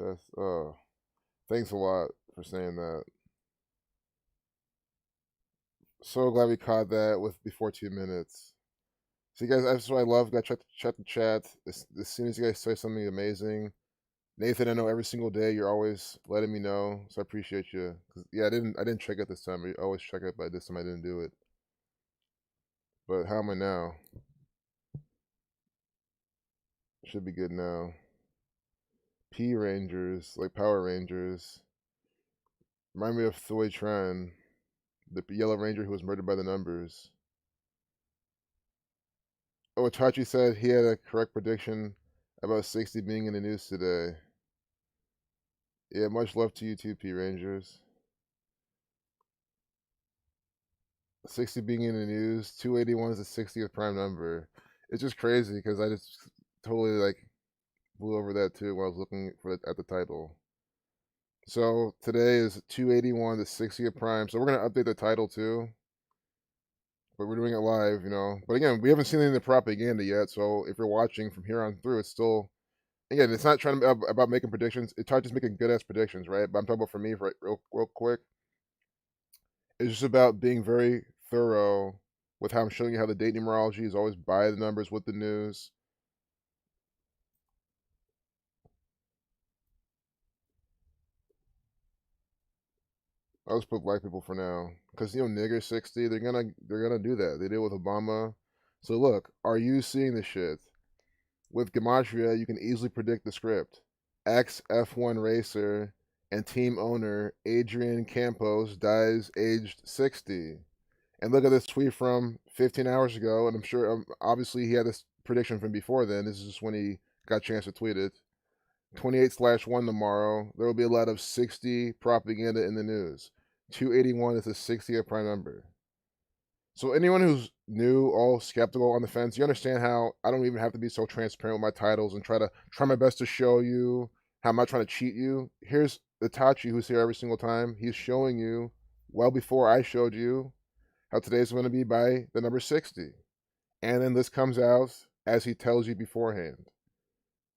test. Oh, thanks a lot for saying that. So glad we caught that with before 2 minutes. See, guys, that's what I love. Got check the chat. As soon as you guys say something amazing, Nathan, I know every single day you're always letting me know, so I appreciate you. 'Cause, yeah, I didn't check it this time. I always check it, but this time I didn't do it. But how am I now? Should be good now. P Rangers, like Power Rangers. Remind me of Thoy Tran, the Yellow Ranger who was murdered by the numbers. Oh, Itachi said he had a correct prediction about 60 being in the news today. Yeah, much love to you too, P Rangers. 60 being in the news, 281 is the 60th prime number. It's just crazy because I just totally like blew over that too when I was looking at the title. So today is 281, the 60th prime. So we're gonna update the title too, but we're doing it live, you know. But again, we haven't seen any of the propaganda yet. So if you're watching from here on through, it's still again, it's not trying to be about making predictions. It's not just making good ass predictions, right? But I'm talking about for me, for real quick. It's just about being very thorough with how I'm showing you how the date numerology is always by the numbers with the news. I'll just put black people for now, because nigger 60, they're gonna do that. They did it with Obama. So look, are you seeing the shit? With gematria, you can easily predict the script. Ex F1 racer and team owner Adrian Campos dies aged 60. And look at this tweet from 15 hours ago, and I'm sure, obviously, he had this prediction from before then. This is just when he got a chance to tweet it. 28/1 tomorrow. There will be a lot of 60 propaganda in the news. 281 is the 60th prime number. So anyone who's new, all skeptical on the fence, you understand how I don't even have to be so transparent with my titles and try my best to show you how I'm not trying to cheat you. Here's Itachi, who's here every single time. He's showing you well before I showed you how today's going to be by the number 60. And then this comes out as he tells you beforehand.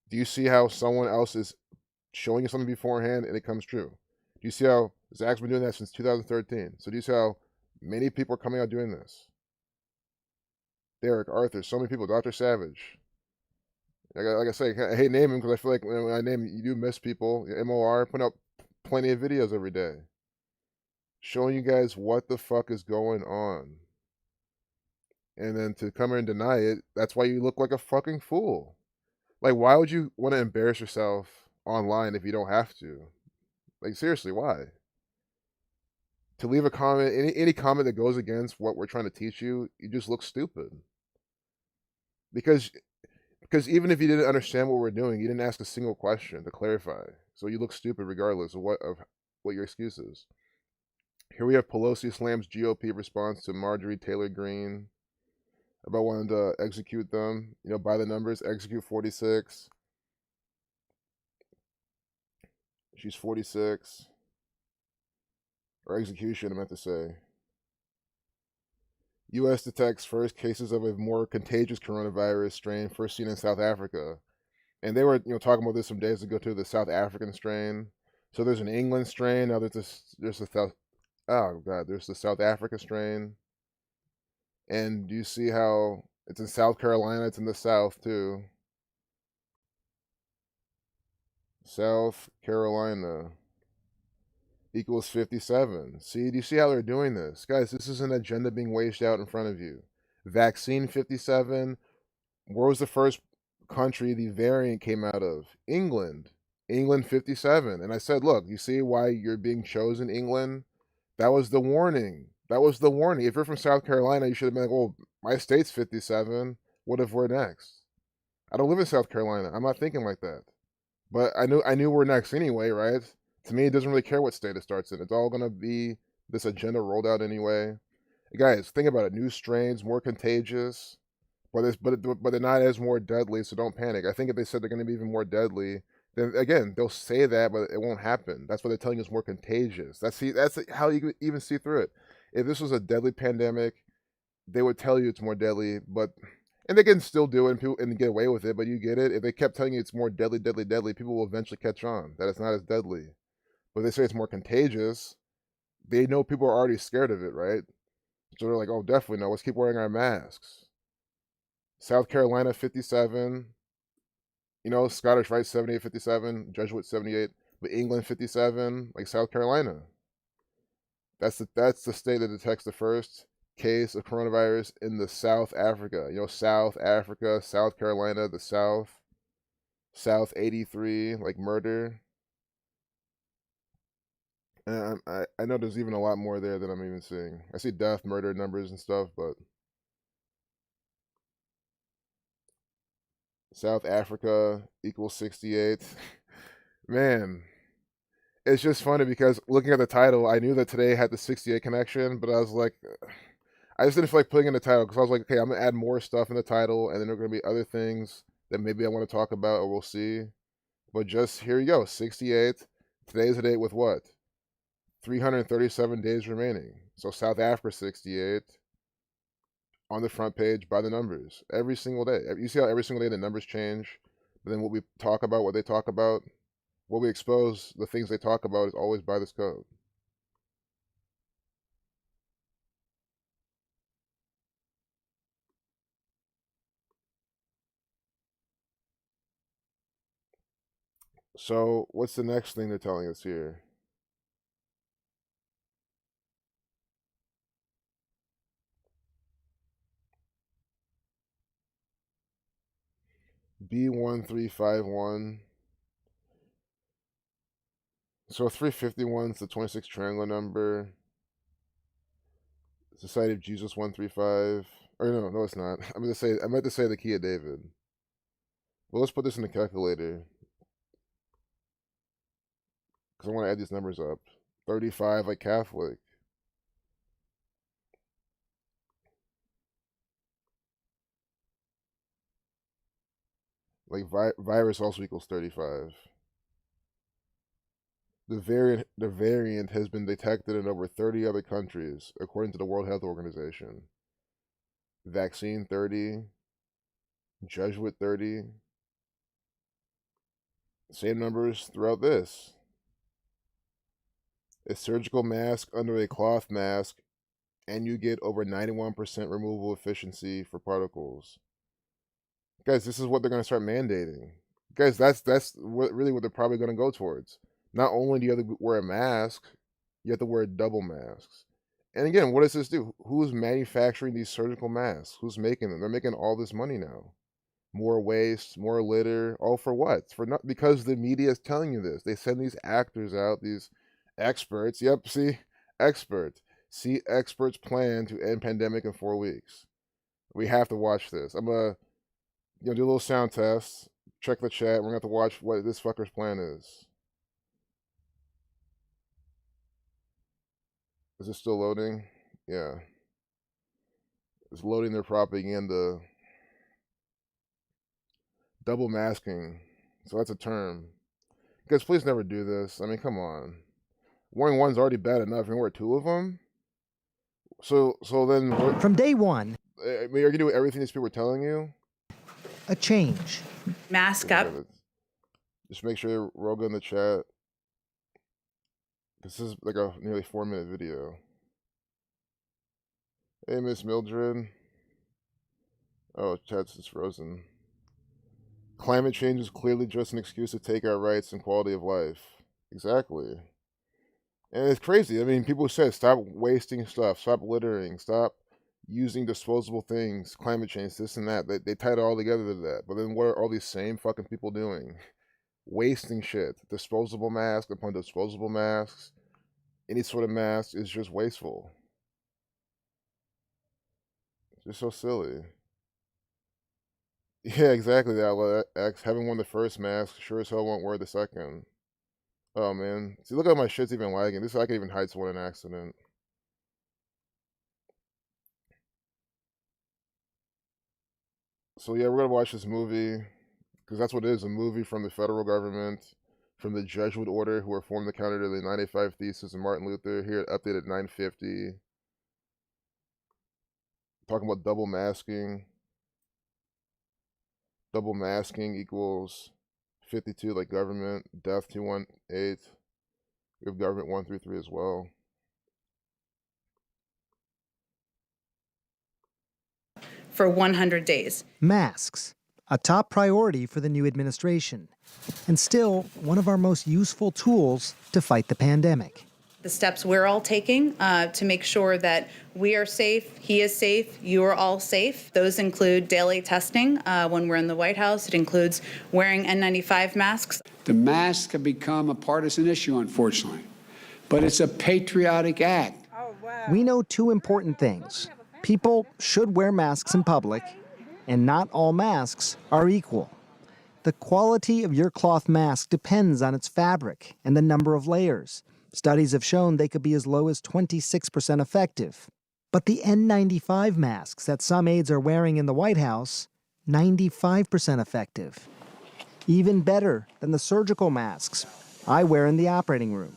Do you see how someone else is showing you something beforehand and it comes true? Do you see how Zach's been doing that since 2013? So do you see how many people are coming out doing this? Derek, Arthur, so many people, Dr. Savage. Like I say, I hate naming because I feel like when I name you do miss people. MOR putting out plenty of videos every day showing you guys what the fuck is going on. And then to come here and deny it, that's why you look like a fucking fool. Like, why would you want to embarrass yourself online if you don't have to? Like, seriously, why? To leave a comment, any comment that goes against what we're trying to teach you, you just look stupid. Because even if you didn't understand what we're doing, you didn't ask a single question to clarify. So you look stupid regardless of what your excuse is. Here we have Pelosi slams GOP response to Marjorie Taylor Greene about wanting to execute them, by the numbers, execute 46. She's 46. Or execution, I meant to say. U.S. detects first cases of a more contagious coronavirus strain first seen in South Africa. And they were, talking about this some days ago too, the South African strain. So there's an England strain, now there's a there's the South Africa strain. And do you see how it's in South Carolina, it's in the South too. South Carolina equals 57. See, do you see how they're doing this? Guys, this is an agenda being waged out in front of you. Vaccine 57. Where was the first country the variant came out of? England. England 57. And I said, look, you see why you're being chosen, England? That was the warning. That was the warning. If you're from South Carolina, you should have been like, well, my state's 57. What if we're next? I don't live in South Carolina. I'm not thinking like that. But I knew we're next anyway, right? To me, it doesn't really care what state it starts in. It's all gonna be this agenda rolled out anyway. Guys, think about it. New strains, more contagious, but they're not as more deadly. So don't panic. I think if they said they're gonna be even more deadly, then again they'll say that, but it won't happen. That's why they're telling us more contagious. That's how you even see through it. If this was a deadly pandemic, they would tell you it's more deadly. But And they can still do it and get away with it, but you get it. If they kept telling you it's more deadly, deadly, deadly, people will eventually catch on that it's not as deadly. But they say it's more contagious. They know people are already scared of it, right? So they're like, oh, definitely no. Let's keep wearing our masks. South Carolina 57. Scottish Rite 78, 57. Jesuit 78. But England 57. Like South Carolina. That's the state that detects the first case of coronavirus in the South Africa. South Africa, South Carolina, the South 83, like murder. And I know there's even a lot more there than I'm even seeing. I see death, murder numbers and stuff, but South Africa equals 68. Man, it's just funny because looking at the title, I knew that today had the 68 connection, but I was like, I just didn't feel like putting in the title because I was like, okay, I'm gonna add more stuff in the title, and then there are gonna be other things that maybe I want to talk about or we'll see. But just here you go, 68. Today's the date with what? 337 days remaining. So South Africa 68 on the front page by the numbers every single day. You see how every single day the numbers change, but then what we talk about, what they talk about, what we expose, the things they talk about is always by this code. So what's the next thing they're telling us here? B1351. So 351 is the 26 triangle number. Society of Jesus 135. Or no, it's not. I meant to say the key of David. Well, let's put this in the calculator because I want to add these numbers up. 35 like Catholic. Like virus also equals 35. The variant has been detected in over 30 other countries, according to the World Health Organization. Vaccine 30, Jesuit 30. Same numbers throughout this. A surgical mask under a cloth mask, and you get over 91% removal efficiency for particles. Guys, this is what they're going to start mandating. Guys, that's really what they're probably going to go towards. Not only do you have to wear a mask, you have to wear double masks. And again, what does this do? Who's manufacturing these surgical masks? Who's making them? They're making all this money now. More waste, more litter, all for what? For not because the media is telling you this. They send these actors out, these experts. Yep, see, expert. See experts plan to end pandemic in 4 weeks. We have to watch this. I'm gonna do a little sound test. Check the chat. We're gonna have to watch what this fucker's plan is. Is it still loading? Yeah. It's loading their propaganda. Double masking. So that's a term. Guys, please never do this. I mean, come on. Wearing one's already bad enough. You wear two of them? So then... From day one... I mean, are you gonna do everything these people are telling you? A change. Mask up. Just make sure Roga in the chat. This is like a nearly 4-minute video. Hey, Miss Mildred. Oh, chat's just frozen. Climate change is clearly just an excuse to take our rights and quality of life. Exactly. And it's crazy. I mean, people said stop wasting stuff, stop littering, stop using disposable things, climate change, this and that. They tied it all together to that. But then what are all these same fucking people doing? Wasting shit. Disposable mask upon disposable masks. Any sort of mask is just wasteful. It's just so silly. Yeah, exactly that. Having worn the first mask, sure as hell won't wear the second. Oh man. See, look how my shit's even lagging. I can even hide someone in an accident. So yeah, we're gonna watch this movie because that's what it is, a movie from the federal government, from the Jesuit order who were formed the counter to the 95 Theses of Martin Luther, here at Update at 9:50. Talking about double masking. Double masking equals 52 like government. Death 218. We have government 133 as well. For 100 days. Masks, a top priority for the new administration, and still one of our most useful tools to fight the pandemic. The steps we're all taking to make sure that we are safe, he is safe, you are all safe. Those include daily testing when we're in the White House. It includes wearing N95 masks. The masks have become a partisan issue, unfortunately, but it's a patriotic act. We know two important things. People should wear masks in public, and not all masks are equal. The quality of your cloth mask depends on its fabric and the number of layers. Studies have shown they could be as low as 26% effective. But the N95 masks that some aides are wearing in the White House, 95% effective. Even better than the surgical masks I wear in the operating room.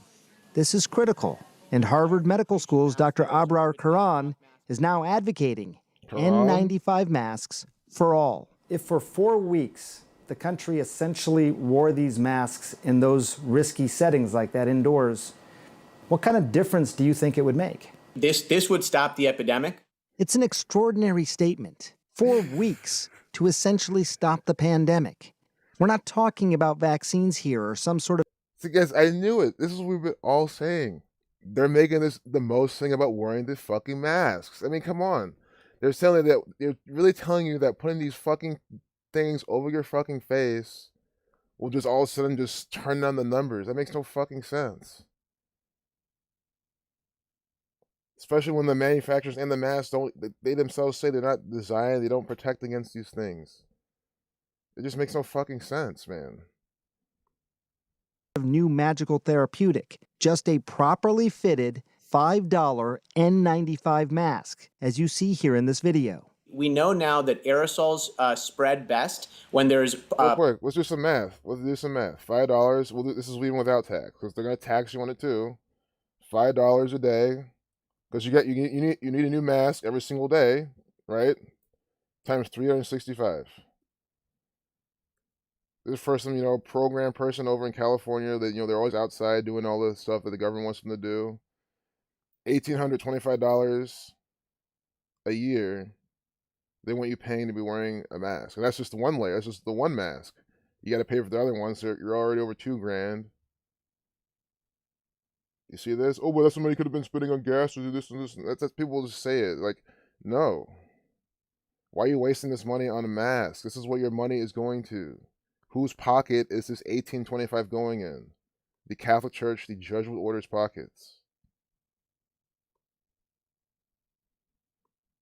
This is critical, and Harvard Medical School's Dr. Abrar Karan is now advocating N95 masks for all. If for 4 weeks the country essentially wore these masks in those risky settings like that indoors, what kind of difference do you think it would make? This would stop the epidemic. It's an extraordinary statement. 4 weeks to essentially stop the pandemic. We're not talking about vaccines here or some sort of... See, guys, I knew it. This is what we've been all saying. They're making this the most thing about wearing the fucking masks. I mean, come on. They're really telling you that putting these fucking things over your fucking face will just all of a sudden just turn down the numbers. That makes no fucking sense. Especially when the manufacturers and the masks they themselves say they're not designed, they don't protect against these things. It just makes no fucking sense, man. New magical therapeutic, just a properly fitted $5 N95 mask, as you see here in this video. We know now that aerosols spread best when there's... Real quick, let's do some math. $5. This is even without tax, because they're going to tax you on it too. $5 a day, because you need a new mask every single day, right? Times 365. This is for some, program person over in California that, they're always outside doing all the stuff that the government wants them to do. $1,825 a year, they want you paying to be wearing a mask. And that's just the one layer. That's just the one mask. You got to pay for the other one, so you're already over $2,000. You see this? Oh, well, that somebody could have been spending on gas or this and this. That's people just say it. Like, no. Why are you wasting this money on a mask? This is what your money is going to. Whose pocket is this $1,825 going in? The Catholic Church, the Jesuit Order's pockets.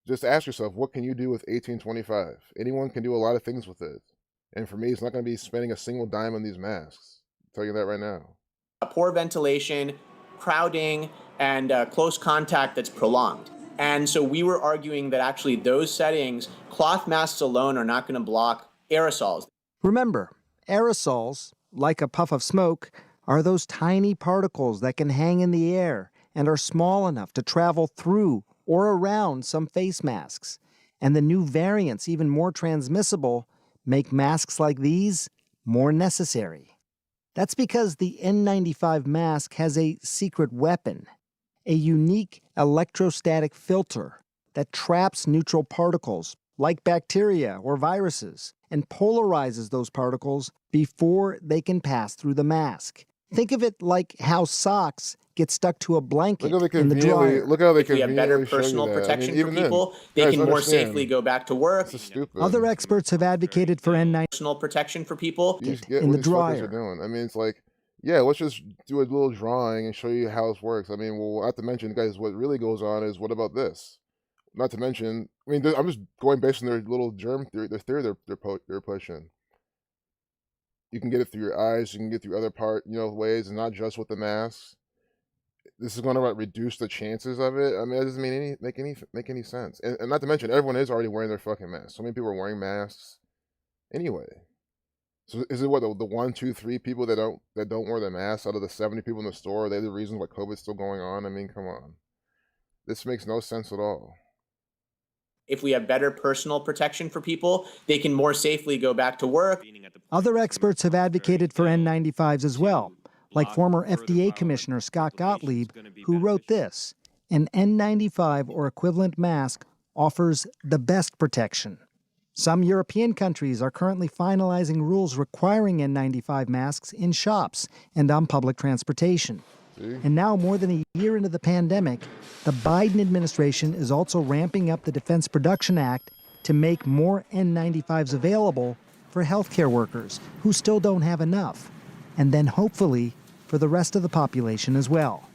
Just ask yourself, what can you do with $1,825? Anyone can do a lot of things with it. And for me, it's not going to be spending a single dime on these masks. I'll tell you that right now. Poor ventilation, crowding, and close contact that's prolonged. And so we were arguing that actually those settings, cloth masks alone are not going to block aerosols. Remember, aerosols, like a puff of smoke, are those tiny particles that can hang in the air and are small enough to travel through or around some face masks. And the new variants, even more transmissible, make masks like these more necessary. That's because the N95 mask has a secret weapon, a unique electrostatic filter that traps neutral particles, like bacteria or viruses, and polarizes those particles before they can pass through the mask. Think of it like how socks get stuck to a blanket in the dryer. Look how they If we have better personal protection for people, they can more safely go back to work. This is stupid. Other experts have advocated for N95 Personal protection for people. You just get in what the these fuckers dryer. are doing. I mean, it's like, yeah, let's just do a little drawing and show you how this works. I mean, well, not to mention, guys, what really goes on is, what about this? Not to mention, I mean, I'm just going based on their little germ theory, they're pushing. You can get it through your eyes, you can get through other ways, and not just with the masks. This is going to reduce the chances of it. I mean, that doesn't make any sense. And not to mention, everyone is already wearing their fucking masks. So many people are wearing masks anyway. So is it what the 1, 2, 3 people that don't wear their masks out of the 70 people in the store? Are they the reason why COVID's still going on? I mean, come on. This makes no sense at all. If we have better personal protection for people, they can more safely go back to work. Other experts have advocated for N95s as well, like former FDA Commissioner Scott Gottlieb, who wrote this: an N95 or equivalent mask offers the best protection. Some European countries are currently finalizing rules requiring N95 masks in shops and on public transportation. And now, more than a year into the pandemic, the Biden administration is also ramping up the Defense Production Act to make more N95s available for healthcare workers who still don't have enough, and then hopefully for the rest of the population as well.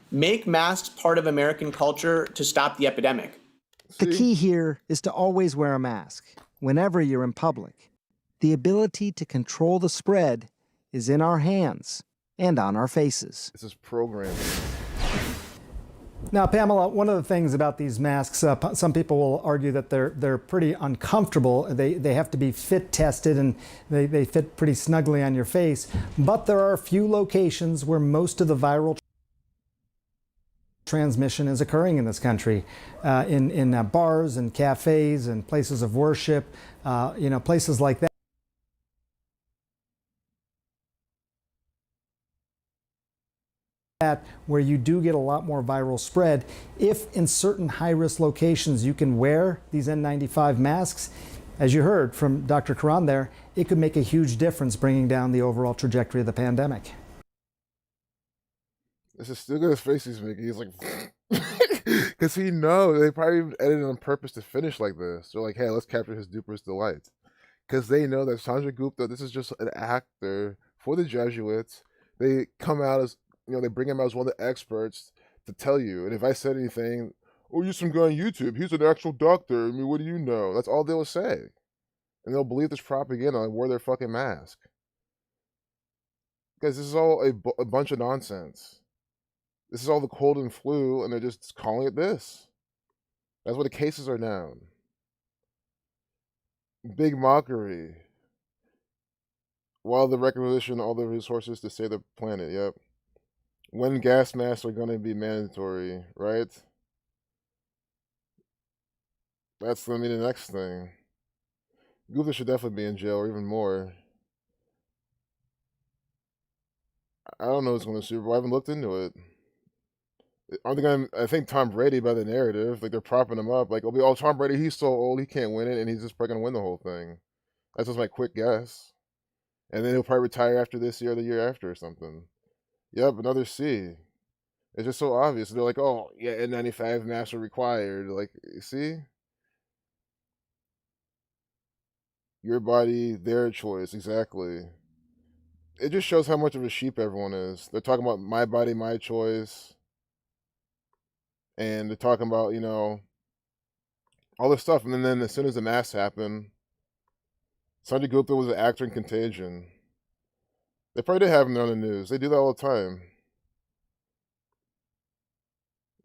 Make masks part of American culture to stop the epidemic. The key here is to always wear a mask, whenever you're in public. The ability to control the spread is in our hands and on our faces. This is programming. Now, Pamela, one of the things about these masks, some people will argue that they're pretty uncomfortable. They have to be fit tested, and they fit pretty snugly on your face. But there are a few locations where most of the viral transmission is occurring in this country, in bars and cafes and places of worship, places like that. Where you do get a lot more viral spread. If in certain high-risk locations you can wear these N95 masks, as you heard from Dr. Karan there, it could make a huge difference bringing down the overall trajectory of the pandemic. This is still his face he's making. He's like, because he knows they probably even edited on purpose to finish like this. They're like, hey, let's capture his duper's delight. Because they know that Sanjay Gupta, this is just an actor for the Jesuits. They come out as, they bring him out as one of the experts to tell you. And if I said anything, oh, you're some guy on YouTube, he's an actual doctor. I mean, what do you know? That's all they'll say. And they'll believe this propaganda and wear their fucking mask. Guys, this is all a bunch of nonsense. This is all the cold and flu, and they're just calling it this. That's what the cases are now. Big mockery. While the requisition all the resources to save the planet, yep. When gas masks are going to be mandatory, right? That's going to be the next thing. Gupta should definitely be in jail, or even more. I don't know who's going to Super Bowl. I haven't looked into it. I think Tom Brady by the narrative, like they're propping him up. Like, oh, Tom Brady, he's so old, he can't win it, and he's just probably going to win the whole thing. That's just my quick guess. And then he'll probably retire after this year or the year after or something. Yep, another C. It's just so obvious. They're like, oh, yeah, N95 masks are required. Like, you see? Your body, their choice, exactly. It just shows how much of a sheep everyone is. They're talking about my body, my choice. And they're talking about, all this stuff. And then as soon as the masks happen, Sanjay Gupta was an actor in Contagion. They probably did have him there on the news. They do that all the time.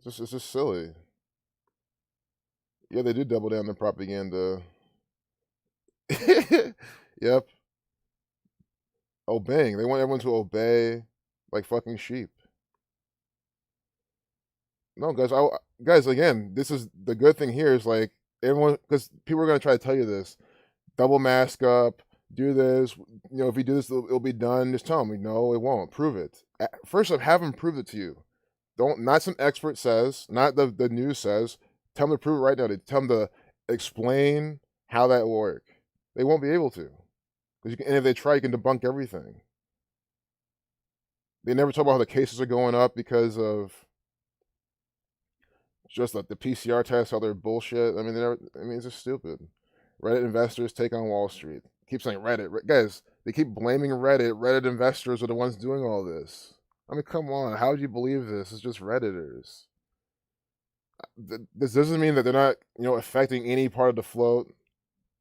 It's just silly. Yeah, they do double down the propaganda. Yep. Obeying. They want everyone to obey like fucking sheep. No, guys, again, this is the good thing here is like everyone, because people are going to try to tell you this. Double mask up. Do this, if you do this, it'll be done. Just tell them, no, it won't. Prove it. First off, have them prove it to you. Not some expert says, not the news says. Tell them to prove it right now. Tell them to explain how that will work. They won't be able to. And if they try, you can debunk everything. They never talk about how the cases are going up because of just like the PCR tests, how they're bullshit. I mean, it's just stupid. Reddit investors take on Wall Street. Keep saying Reddit. Guys, they keep blaming Reddit. Reddit investors are the ones doing all this. I mean, come on. How would you believe this? It's just Redditors. This doesn't mean that they're not, affecting any part of the float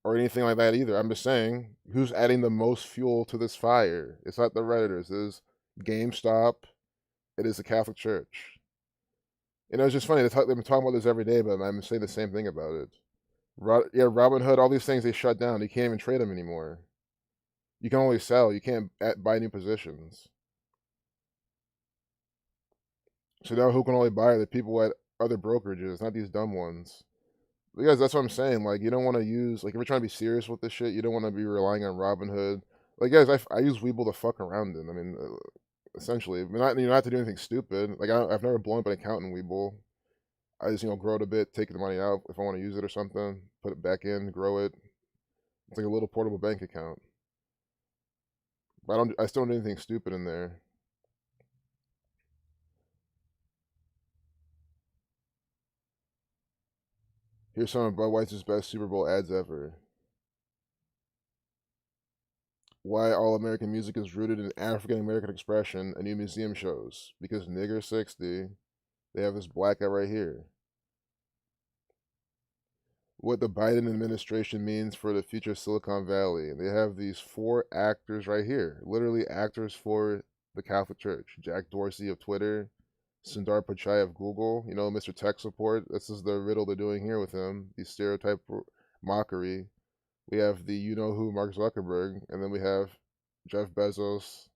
or anything like that either. I'm just saying, who's adding the most fuel to this fire? It's not the Redditors. It is GameStop. It is the Catholic Church. It's just funny. They've been talking about this every day, but I'm saying the same thing about it. Yeah, Robinhood, all these things they shut down. You can't even trade them anymore. You can only sell. You can't buy new positions. So now who can only buy? The people at other brokerages, not these dumb ones. Because that's what I'm saying. Like, you don't want to use, like, if you're trying to be serious with this shit, you don't want to be relying on Robinhood. Like, guys, I use Webull to fuck around in. I mean, essentially, you're not to do anything stupid. Like, I've never blown up an account in Webull. I just, grow it a bit, take the money out if I want to use it or something, put it back in, grow it. It's like a little portable bank account. But I still don't do anything stupid in there. Here's some of Budweiser's best Super Bowl ads ever. Why all American music is rooted in African American expression, a new museum shows. Because nigger 60, they have this black guy right here. What the Biden administration means for the future of Silicon Valley. And they have these 4 actors right here, literally actors for the Catholic Church. Jack Dorsey of Twitter, Sundar Pichai of Google, Mr. Tech Support. This is the riddle they're doing here with him, the stereotype mockery. We have the you-know-who Mark Zuckerberg, and then we have Jeff Bezos,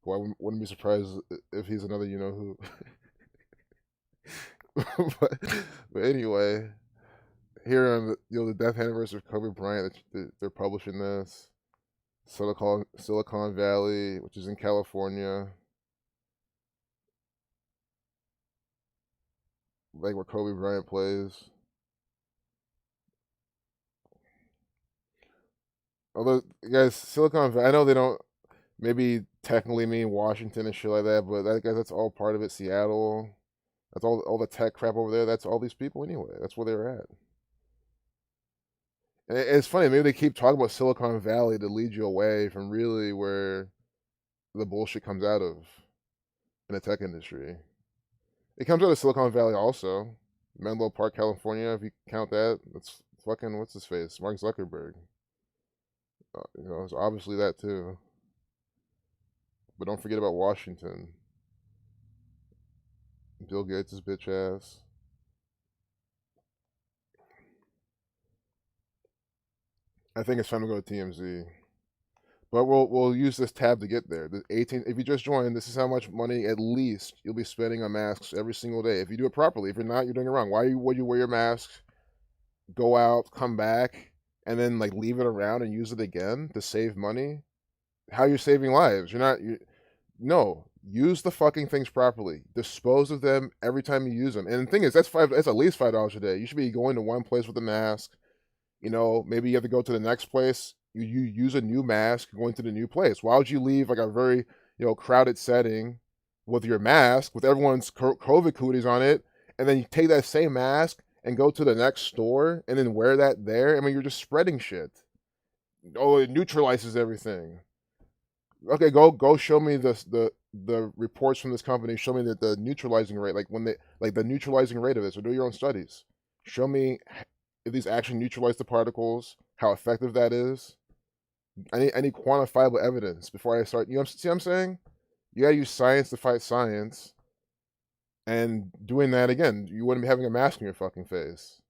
who I wouldn't be surprised if he's another you-know-who. but anyway, here on the death anniversary of Kobe Bryant, they're publishing this. Silicon Valley, which is in California, like where Kobe Bryant plays. Although, guys, Silicon Valley, I know they don't maybe technically mean Washington and shit like that, but that's all part of it. Seattle, that's all the tech crap over there. That's all these people anyway. That's where they're at. And it's funny, maybe they keep talking about Silicon Valley to lead you away from really where the bullshit comes out of in the tech industry. It comes out of Silicon Valley also. Menlo Park, California, if you count that. That's fucking, what's his face? Mark Zuckerberg. It's obviously that too. But don't forget about Washington. Bill Gates' bitch ass. I think it's time to go to TMZ. But we'll use this tab to get there. The 18. If you just joined, this is how much money at least you'll be spending on masks every single day. If you do it properly. If you're not, you're doing it wrong. Why would you wear your mask, go out, come back, and then like leave it around and use it again to save money? How you're saving lives? No, use the fucking things properly. Dispose of them every time you use them. And the thing is, that's at least $5 a day. You should be going to one place with a mask. Maybe you have to go to the next place. You use a new mask going to the new place. Why would you leave like a very crowded setting with your mask with everyone's COVID cooties on it, and then you take that same mask and go to the next store and then wear that there? I mean, you're just spreading shit. Oh, it neutralizes everything. Okay, go show me the reports from this company. Show me that the neutralizing rate, like the neutralizing rate of this, or do your own studies. Show me if these actually neutralize the particles, how effective that is. I need quantifiable evidence before I start. See what I'm saying? You gotta use science to fight science. And doing that again, you wouldn't be having a mask on your fucking face.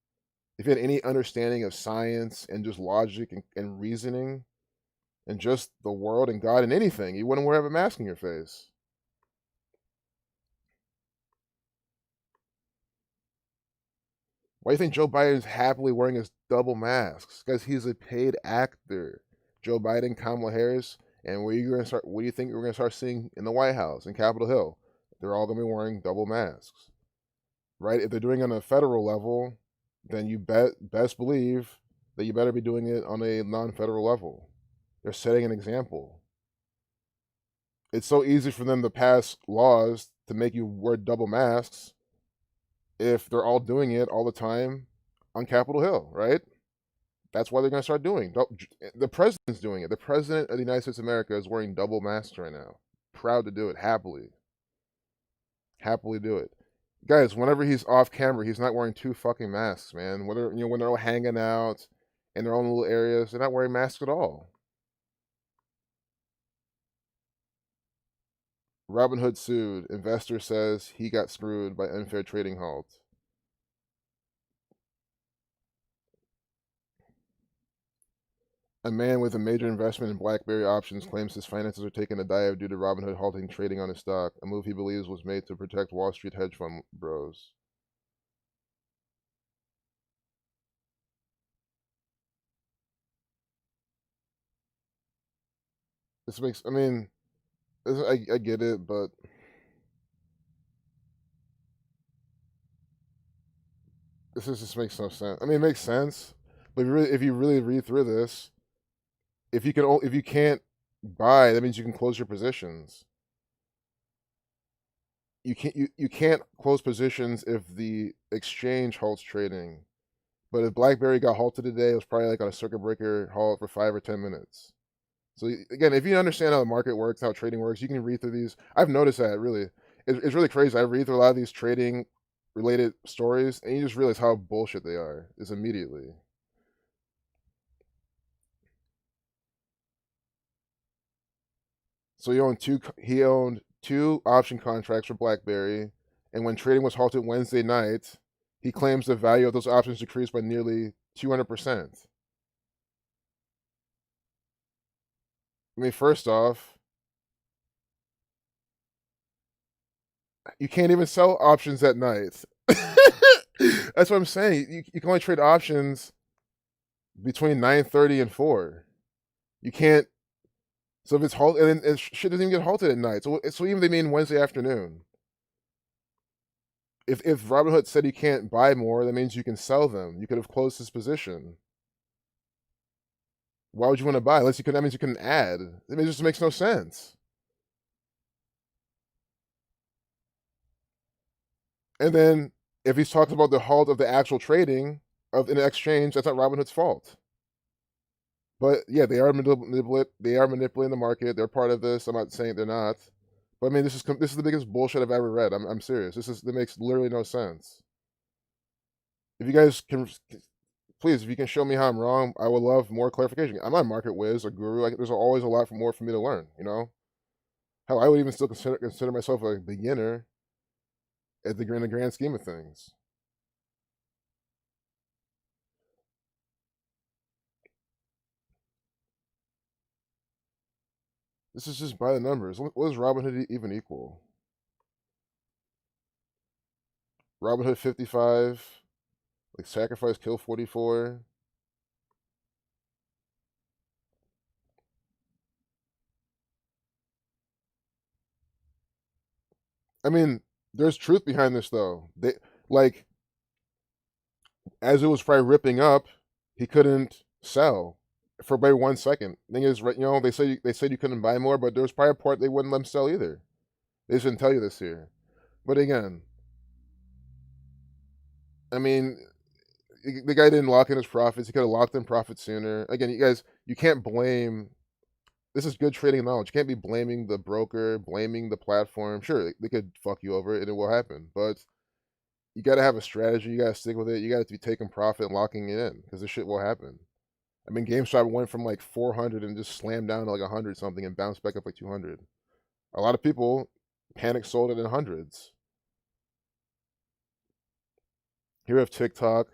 If you had any understanding of science and just logic and reasoning and just the world and God and anything, you wouldn't have a mask on your face. Why do you think Joe Biden is happily wearing his double masks? Because he's a paid actor. Joe Biden, Kamala Harris, and what do you think we're gonna start seeing in the White House, in Capitol Hill? They're all gonna be wearing double masks. Right? If they're doing it on a federal level, then you best believe that you better be doing it on a non-federal level. They're setting an example. It's so easy for them to pass laws to make you wear double masks if they're all doing it all the time on Capitol Hill, right? That's why they're going to start doing it. The president's doing it. The president of the United States of America is wearing double masks right now. Proud to do it, happily. Happily do it. Guys, whenever he's off camera, he's not wearing 2 fucking masks, man. Whether when they're all hanging out in their own little areas, they're not wearing masks at all. Robinhood sued. Investor says he got screwed by unfair trading halt. A man with a major investment in BlackBerry options claims his finances are taking a dive due to Robinhood halting trading on his stock, a move he believes was made to protect Wall Street hedge fund bros. this makes. I mean, I get it, but just makes no sense. I mean, it makes sense, but if you really read through this, if you can't buy, that means you can close your positions. You can't close positions if the exchange halts trading. But if BlackBerry got halted today, it was probably like on a circuit breaker halt for 5 or 10 minutes. So again, if you understand how the market works, how trading works, you can read through these. I've noticed that really, it's really crazy. I read through a lot of these trading related stories, and you just realize how bullshit they are. Is immediately. So he owned two option contracts for BlackBerry, and when trading was halted Wednesday night, he claims the value of those options decreased by nearly 200%. I mean, first off, you can't even sell options at night. That's what I'm saying. You can only trade options between 9:30 and 4. You can't. So if it's halted, and then shit doesn't even get halted at night. So even they mean Wednesday afternoon. If Robinhood said you can't buy more, that means you can sell them. You could have closed this position. Why would you want to buy? Unless you could, that means you can add. I mean, it just makes no sense. And then if he's talking about the halt of the actual trading of an exchange, that's not Robinhood's fault. But yeah, they are manipulating the market. They're part of this. I'm not saying they're not. But I mean, this is the biggest bullshit I've ever read. I'm serious. That makes literally no sense. If you guys can, please, if you can show me how I'm wrong, I would love more clarification. I'm not a market whiz or guru. There's always a lot more for me to learn. You know, hell, I would even still consider myself a beginner in the grand scheme of things. This is just by the numbers. What does Robinhood even equal? Robinhood 55, like sacrifice, kill 44. I mean, there's truth behind this though. They like as it was probably ripping up, he couldn't sell for by 1 second. Thing is, right? They said you couldn't buy more, but there was probably a part they wouldn't let him sell either. They shouldn't tell you this here. But again, I mean, the guy didn't lock in his profits. He could have locked in profits sooner. Again, you guys, you can't blame. This is good trading knowledge. You can't be blaming the broker, blaming the platform. Sure, they could fuck you over and it will happen, but you got to have a strategy. You got to stick with it. You got to be taking profit and locking it in because this shit will happen. I mean, GameStop went from like 400 and just slammed down to like 100 something and bounced back up like 200. A lot of people panic sold it in hundreds. Here we have TikTok.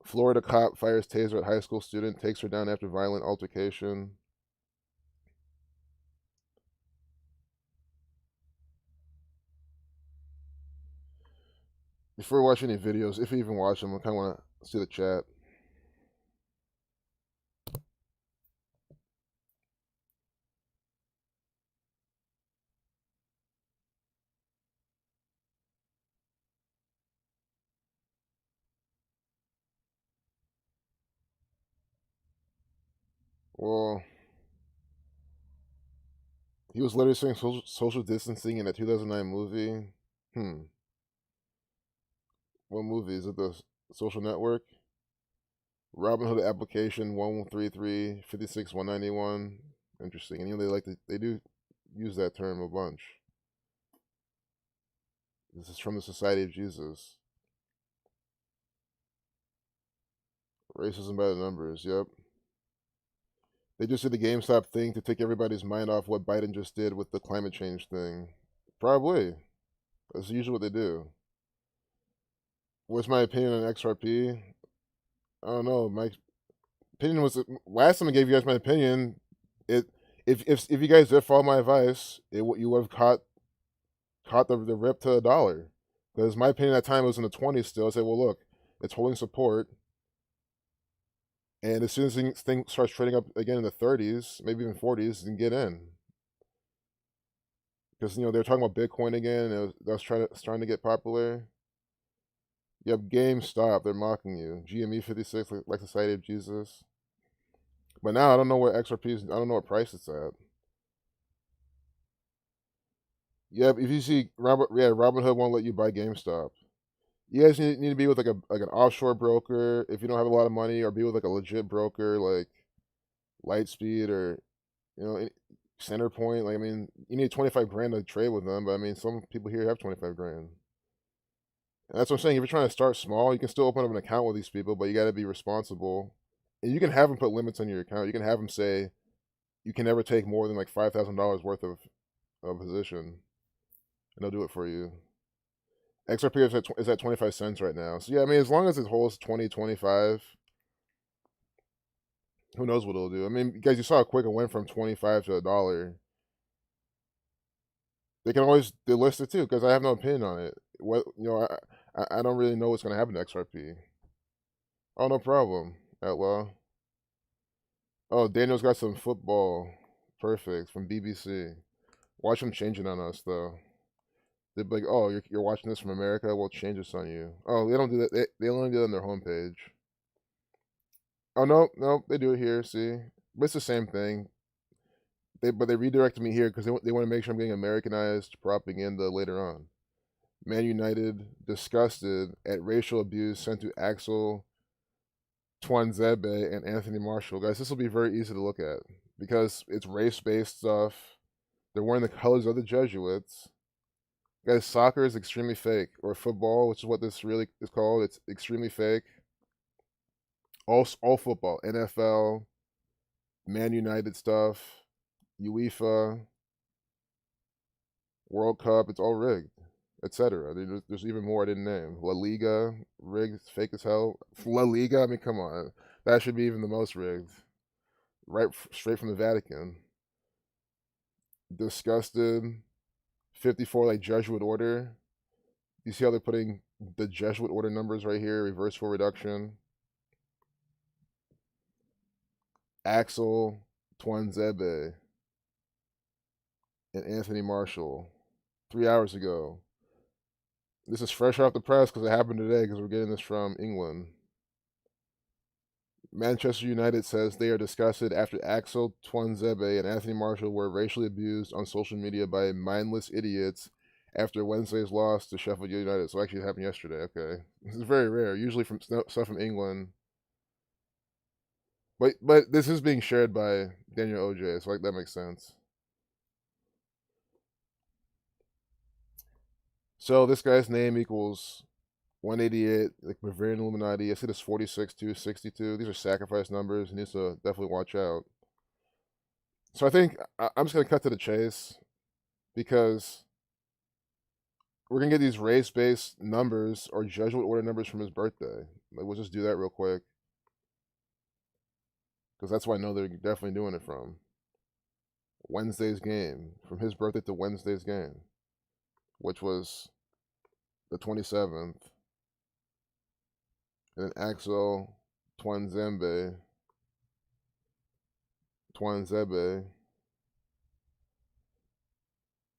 Florida cop fires taser at high school student, takes her down after violent altercation. Before we watch any videos, if you even watch them, I kind of want to see the chat. Well, he was literally saying social distancing in a 2009 movie. What movie? Is it the Social Network? Robinhood application 133 56 191. Interesting. And they do use that term a bunch. This is from the Society of Jesus. Racism by the numbers. Yep. They just did the GameStop thing to take everybody's mind off what Biden just did with the climate change thing. Probably. That's usually what they do. What's my opinion on XRP? I don't know. My opinion was last time I gave you guys my opinion. It if you guys did follow my advice, you would have caught the rip to $1. Because my opinion at that time was in the 20s still. I said, well, look, it's holding support. And as soon as thing starts trading up again in the 30s, maybe even 40s, you can get in. Because they're talking about Bitcoin again, and that's trying to get popular. You have GameStop, they're mocking you. GME 56, like the Society of Jesus. But now I don't know where XRP is. I don't know what price it's at. Yeah, if you see Robinhood won't let you buy GameStop. You guys need to be with like an offshore broker if you don't have a lot of money, or be with like a legit broker like Lightspeed or Centerpoint. Like, I mean, you need 25 grand to trade with them, but I mean, some people here have 25 grand. And that's what I'm saying. If you're trying to start small, you can still open up an account with these people, but you got to be responsible. And you can have them put limits on your account. You can have them say you can never take more than like $5,000 worth of a position, and they'll do it for you. XRP is at 25 cents right now. So yeah, I mean, as long as it holds 20, 25, who knows what it'll do. I mean, guys, you saw how quick it went from 25 to $1. They can always delist it too, because I have no opinion on it. I don't really know what's gonna happen to XRP. Oh, no problem, Outlaw. Oh, Daniel's got some football. Perfect, from BBC. Watch them changing on us though. They'd be like, "Oh, you're watching this from America? We'll change this on you." Oh, they don't do that. They only do it on their homepage. Oh no, they do it here. See, but it's the same thing. But they redirected me here because they want to make sure I'm getting Americanized propaganda later on. Man United disgusted at racial abuse sent to Axel Twanzebe and Anthony Marshall. Guys, this will be very easy to look at because it's race-based stuff. They're wearing the colors of the Jesuits. Guys, soccer is extremely fake, or football, which is what this really is called. It's extremely fake. All football, NFL, Man United stuff, UEFA, World Cup, it's all rigged, etc. There's even more I didn't name. La Liga, rigged, fake as hell. La Liga, I mean, come on, that should be even the most rigged, right, straight from the Vatican. Disgusted. 54, like Jesuit order. You see how they're putting the Jesuit order numbers right here, reversible reduction. Axel Twanzebe and Anthony Marshall, 3 hours ago. This is fresh off the press because it happened today because we're getting this from England. Manchester United says they are disgusted after Axel Twanzebe and Anthony Marshall were racially abused on social media by mindless idiots after Wednesday's loss to Sheffield United. So actually it happened yesterday. Okay. This is very rare. Usually from stuff from England. But this is being shared by Daniel OJ, so like that makes sense. So this guy's name equals 188, like Bavarian Illuminati. I see this 46, 262. These are sacrifice numbers. He needs to definitely watch out. So I think I'm just going to cut to the chase because we're going to get these race-based numbers or Jesuit order numbers from his birthday. Like, we'll just do that real quick because that's why I know they're definitely doing it from. Wednesday's game, from his birthday to Wednesday's game, which was the 27th. And then Axel Twanzebe,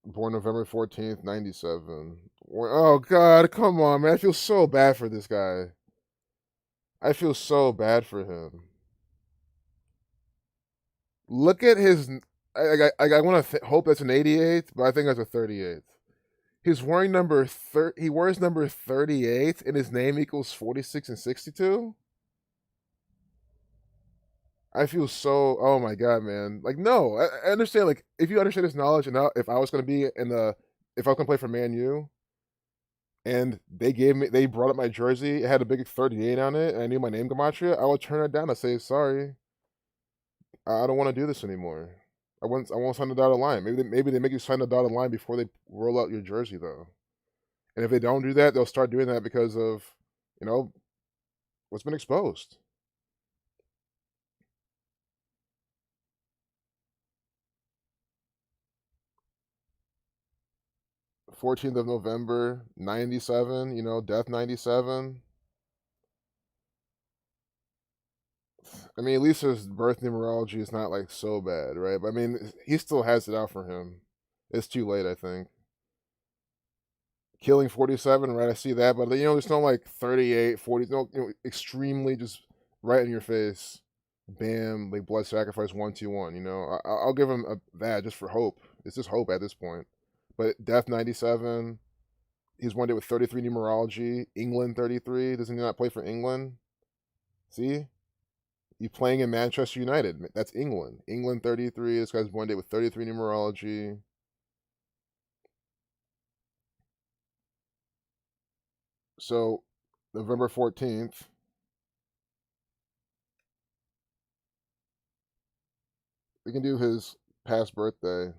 born November 14th, 97. Oh, God, come on, man. I feel so bad for this guy. I feel so bad for him. Look at his. I want to hope that's an 88, but I think that's a 38. He's wearing he wears number 38, and his name equals 46 and 62. I feel so. Oh my God, man! Like, no, I understand. Like, if you understand this knowledge, and if I was going to be if I was going to play for Man U, and they brought up my jersey, it had a big 38 on it, and I knew my name gematria, I would turn it down. I say, sorry, I don't want to do this anymore. I won't sign the dotted line. Maybe they make you sign the dotted line before they roll out your jersey, though. And if they don't do that, they'll start doing that because of, what's been exposed. November 14th, 97, death 97. I mean, at least his birth numerology is not like so bad, right? But I mean, he still has it out for him. It's too late, I think. Killing 47, right? I see that, but there's no like 38, 40, no, extremely just right in your face. Bam, like blood sacrifice 121. I'll give him that just for hope. It's just hope at this point. But Death 97, he's one day with 33 numerology. England 33. Doesn't he not play for England? See? He's playing in Manchester United. That's England. England 33. This guy's one day with 33 numerology. So, November 14th. We can do his past birthday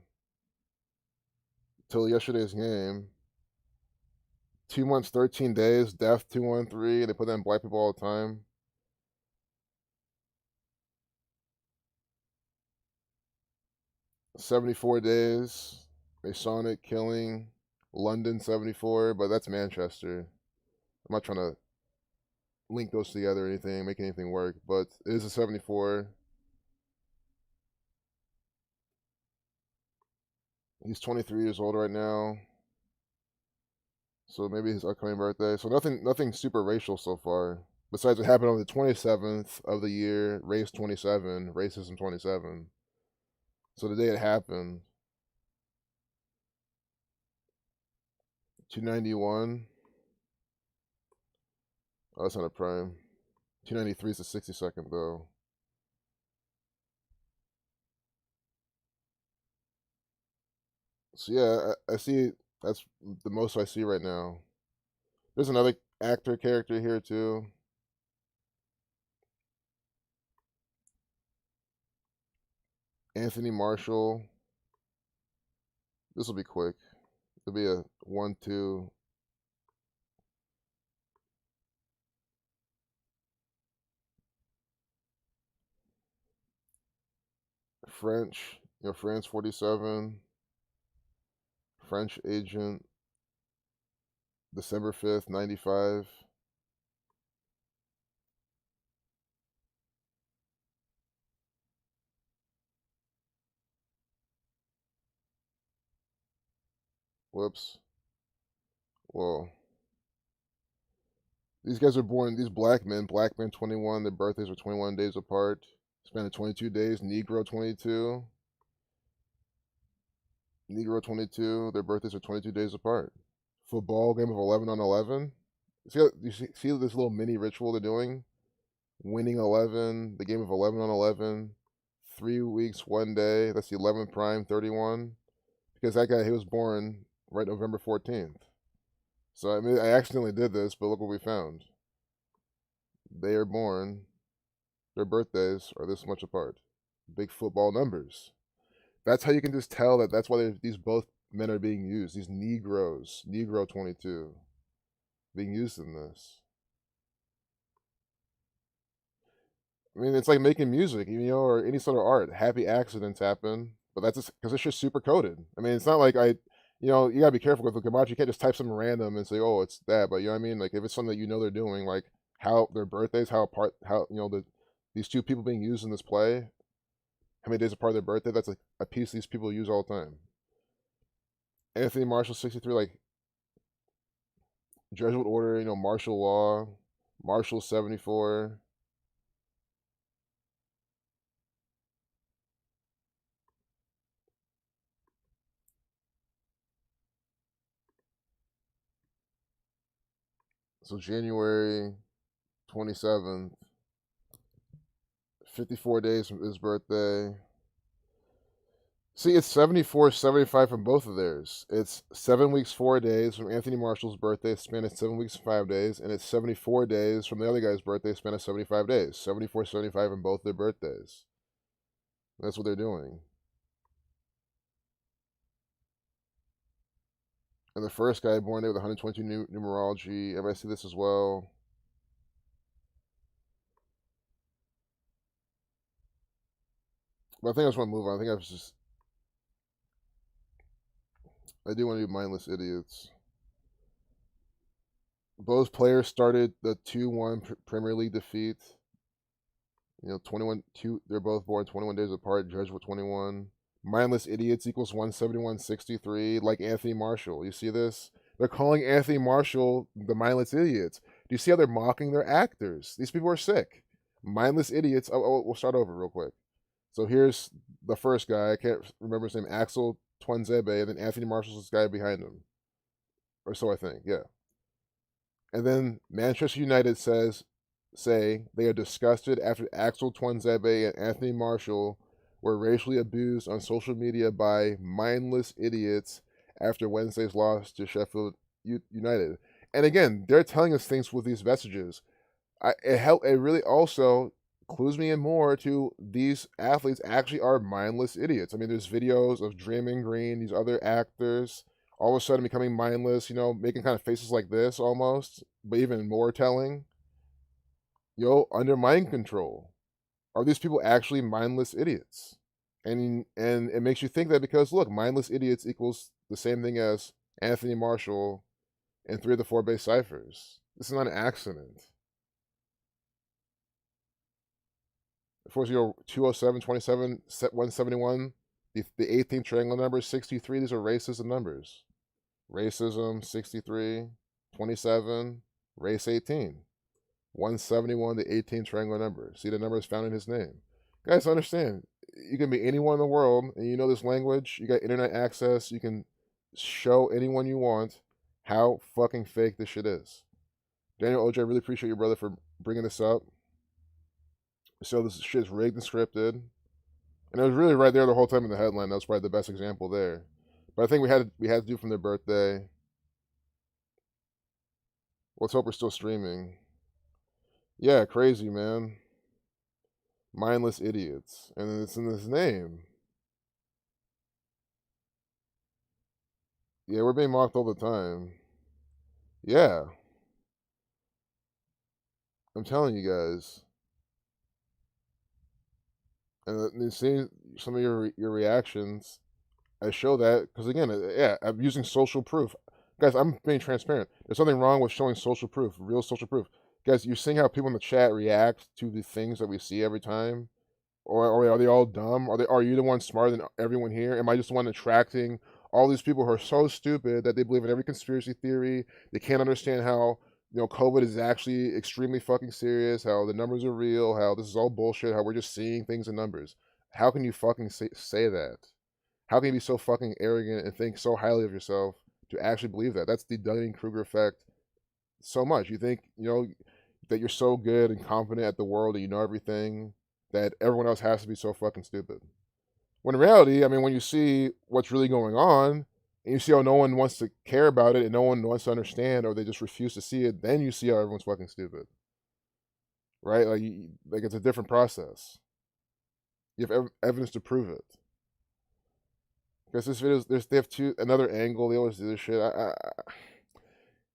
till yesterday's game. 2 months, 13 days, death 213. They put that in black people all the time. 74 days, Masonic killing, London 74, but that's Manchester. I'm not trying to link those together or anything, make anything work, but it is a 74. He's 23 years old right now. So maybe his upcoming birthday. So nothing super racial so far. Besides what happened on the 27th of the year, race 27, racism 27. So the day it happened, 291. Oh, that's not a prime. 293 is the 62nd though. So yeah, I see that's the most I see right now. There's another actor character here too. Anthony Marshall. This will be quick. It'll be a 1-2. French, France 47. French agent. December 5th, 95. Whoops. Whoa. These guys are born, these black men 21, their birthdays are 21 days apart. Hispanic 22 days, Negro 22. Negro 22, their birthdays are 22 days apart. Football game of 11 on 11. See this little mini ritual they're doing? Winning 11, the game of 11 on 11. 3 weeks, 1 day. That's the 11th prime, 31. Because that guy, he was born right November 14th. So, I mean, I accidentally did this, but look what we found. They are born, their birthdays are this much apart. Big football numbers. That's how you can just tell that's why these both men are being used. These Negroes, Negro 22, being used in this. I mean, it's like making music, or any sort of art. Happy accidents happen, but that's just because it's just super coded. I mean, it's not like you gotta be careful with the Gamache. You can't just type something random and say, oh, it's that. But you know what I mean? Like if it's something that they're doing, like how their birthdays, these two people being used in this play, how many days apart of their birthday? That's like a piece these people use all the time. Anthony Marshall 63, like Jesuit order, martial law, Marshall 74. So January 27th, 54 days from his birthday. See, it's 74, 75 from both of theirs. It's 7 weeks, 4 days from Anthony Marshall's birthday, span of 7 weeks, 5 days, and it's 74 days from the other guy's birthday, span of 75 days. 74, 75 from both their birthdays. That's what they're doing. And the first guy born there with 122 numerology. Everybody see this as well. But I think I just want to move on. I do want to do mindless idiots. Both players started the 2-1 Premier League defeat. 21, two, they're both born 21 days apart, judged with 21. Mindless idiots equals 171.63, like Anthony Marshall. You see this? They're calling Anthony Marshall the mindless idiots. Do you see how they're mocking their actors? These people are sick. Mindless idiots. We'll start over real quick. So here's the first guy. I can't remember his name. Axel Twanzebe, and then Anthony Marshall's this guy behind him. Or so I think, yeah. And then Manchester United say they are disgusted after Axel Twanzebe and Anthony Marshall were racially abused on social media by mindless idiots after Wednesday's loss to Sheffield United. And again, they're telling us things with these messages. It really also clues me in more to these athletes actually are mindless idiots. I mean, there's videos of Draymond Green, these other actors, all of a sudden becoming mindless, making kind of faces like this almost, but even more telling. Under mind control. Are these people actually mindless idiots? And it makes you think that because look, mindless idiots equals the same thing as Anthony Marshall and 3 of the 4 base ciphers. This is not an accident. 207, 27, 171, the 18th triangle number, 63, these are racism numbers. Racism, 63, 27, race 18. 171, the 18th triangular number. See, the number is found in his name. Guys, understand, you can be anyone in the world, and you know this language, you got internet access, you can show anyone you want how fucking fake this shit is. Daniel OJ, I really appreciate you, brother, for bringing this up. So this shit's rigged and scripted. And it was really right there the whole time in the headline. That was probably the best example there. But I think we had to do from their birthday. Let's hope we're still streaming. Yeah, crazy, man. Mindless idiots. And it's in his name. Yeah, we're being mocked all the time. Yeah. I'm telling you guys. And seeing some of your reactions, I show that because again, yeah, I'm using social proof, guys. I'm being transparent. There's nothing wrong with showing social proof, real social proof, guys. You're seeing how people in the chat react to the things that we see every time, or are they all dumb? Are you the one smarter than everyone here? Am I just the one attracting all these people who are so stupid that they believe in every conspiracy theory? They can't understand how COVID is actually extremely fucking serious, how the numbers are real, how this is all bullshit, how we're just seeing things in numbers. How can you fucking say that? How can you be so fucking arrogant and think so highly of yourself to actually believe that? That's the Dunning-Kruger effect so much. You think, that you're so good and confident at the world and you know everything that everyone else has to be so fucking stupid. When in reality, I mean, when you see what's really going on, and you see how no one wants to care about it and no one wants to understand or they just refuse to see it, then you see how everyone's fucking stupid. Right? Like it's a different process. You have evidence to prove it. Because this video, they have another angle. They always do this shit.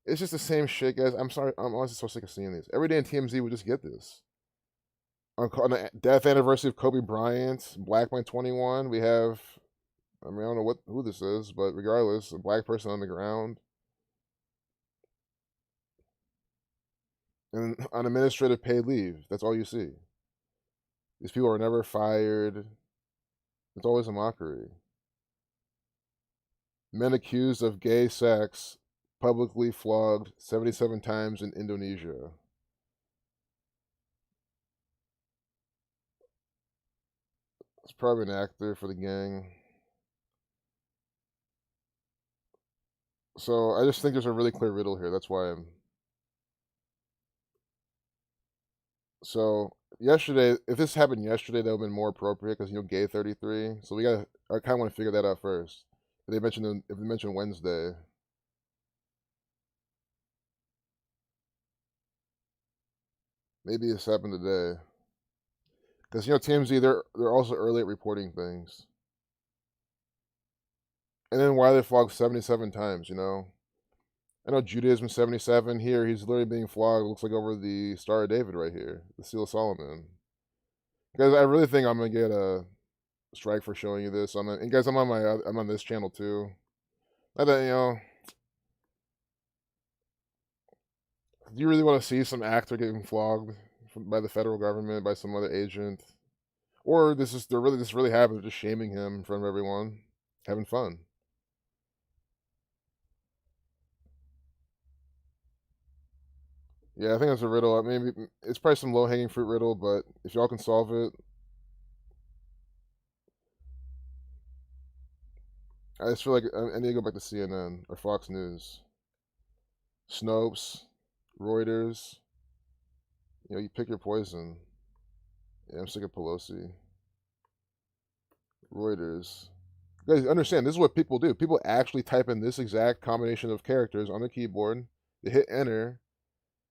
It's just the same shit, guys. I'm sorry. I'm honestly so sick of seeing these. Every day in TMZ, we just get this. On the death anniversary of Kobe Bryant, Black Man 21, we have, I mean, I don't know who this is, but regardless, a black person on the ground. And on administrative paid leave, that's all you see. These people are never fired. It's always a mockery. Men accused of gay sex publicly flogged 77 times in Indonesia. It's probably an actor for the gang. So I just think there's a really clear riddle here. That's why I'm. So yesterday, if this happened yesterday, that would have been more appropriate because gay 33. So I kind of want to figure that out first. If they mentioned Wednesday. Maybe this happened today. Because TMZ, they're also early at reporting things. And then why they flogged 77 times, I know Judaism 77 here. He's literally being flogged. It looks like over the Star of David right here, the Seal of Solomon. Guys, I really think I'm gonna get a strike for showing you this. And guys, I'm on this channel too. Not that do you really want to see some actor getting flogged by the federal government, by some other agent, or this really happened, just shaming him in front of everyone, having fun. Yeah, I think that's a riddle. Maybe it's probably some low hanging fruit riddle, but if y'all can solve it, I just feel like I need to go back to CNN or Fox News, Snopes, Reuters. You pick your poison. Yeah, I'm sick of Pelosi. Reuters. You guys understand, this is what people do. People actually type in this exact combination of characters on their keyboard. They hit enter.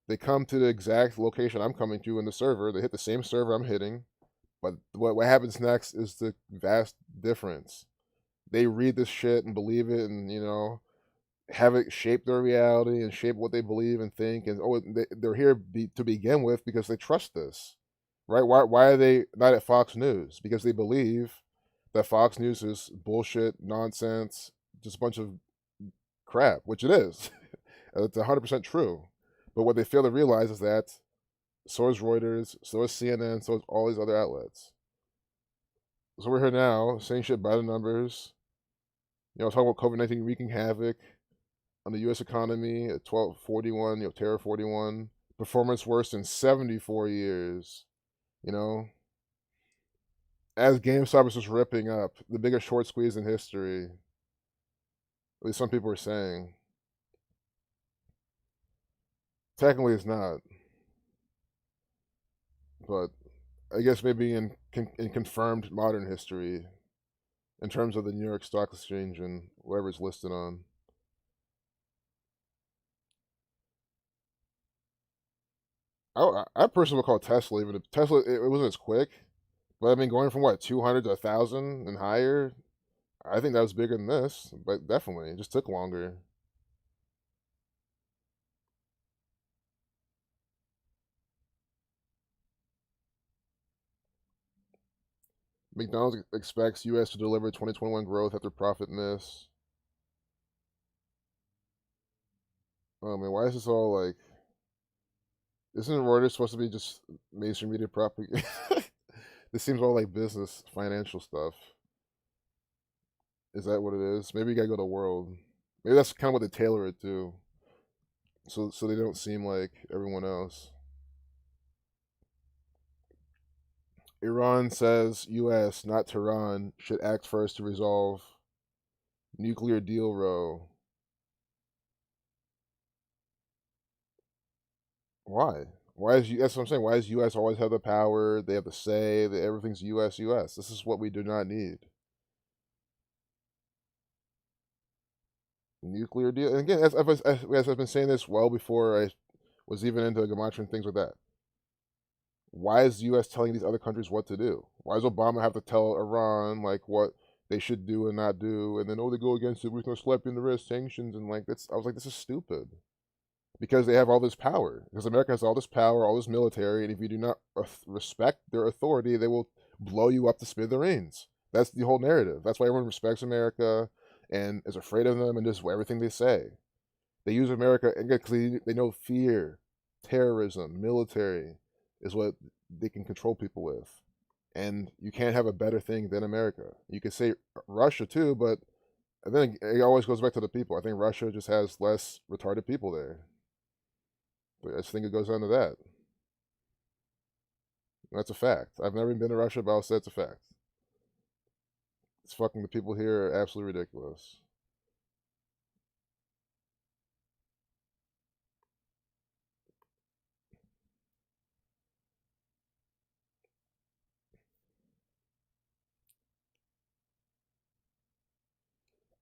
They come to the exact location I'm coming to in the server. They hit the same server I'm hitting. But what happens next is the vast difference. They read this shit and believe it, and have it shape their reality and shape what they believe and think. And they're here to begin with because they trust this, right? Why are they not at Fox News? Because they believe that Fox News is bullshit, nonsense, just a bunch of crap, which it is. It's 100% true. But what they fail to realize is that so is Reuters, so is CNN, so is all these other outlets. So we're here now saying shit by the numbers. Talking about COVID-19 wreaking havoc on the U.S. economy at 1241, Terror 41, performance worse in 74 years. As GameStop is just ripping up, the biggest short squeeze in history. At least some people are saying. Technically, it's not. But I guess maybe in confirmed modern history, in terms of the New York Stock Exchange and whatever it's listed on. I personally would call Tesla, even if Tesla, it wasn't as quick, but I mean, going from what, 200 to 1,000 and higher, I think that was bigger than this, but definitely, it just took longer. McDonald's expects U.S. to deliver 2021 growth after profit miss. Oh man, why is this all like? Isn't Reuters supposed to be just mainstream media propaganda? This seems all like business, financial stuff. Is that what it is? Maybe you gotta go to World. Maybe that's kind of what they tailor it to, so they don't seem like everyone else. Iran says U.S., not Tehran, should act first to resolve nuclear deal row. Why? Why is that's what I'm saying? Why does U.S. always have the power? They have the say. Everything's U.S. U.S. This is what we do not need. Nuclear deal. And again, as I've been saying this well before I was even into gematria and things like that. Why is the U.S. telling these other countries what to do? Why does Obama have to tell Iran like what they should do and not do? And then they go against it, we're gonna slap you in the wrist, sanctions, and like that's. I was like, this is stupid. Because they have all this power. Because America has all this power, all this military, and if you do not respect their authority, they will blow you up to smithereens. That's the whole narrative. That's why everyone respects America and is afraid of them and does everything they say. They use America because they know fear, terrorism, military is what they can control people with. And you can't have a better thing than America. You could say Russia too, but then it always goes back to the people. I think Russia just has less retarded people there. But I just think it goes down to that. That's a fact. I've never been to Russia, but I'll say it's a fact. It's fucking the people here are absolutely ridiculous.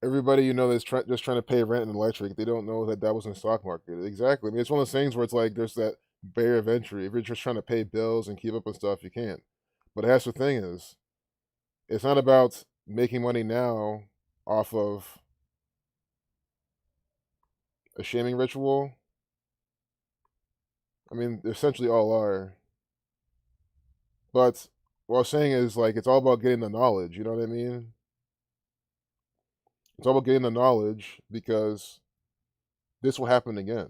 Everybody that's just trying to pay rent and electric, they don't know that that was in the stock market. Exactly. I mean, it's one of those things where it's like there's that barrier of entry. If you're just trying to pay bills and keep up with stuff, you can't. But that's the thing is, it's not about making money now off of a shaming ritual. I mean, they essentially all are. But what I'm saying is, like, it's all about getting the knowledge. You know what I mean? It's all about getting the knowledge because this will happen again.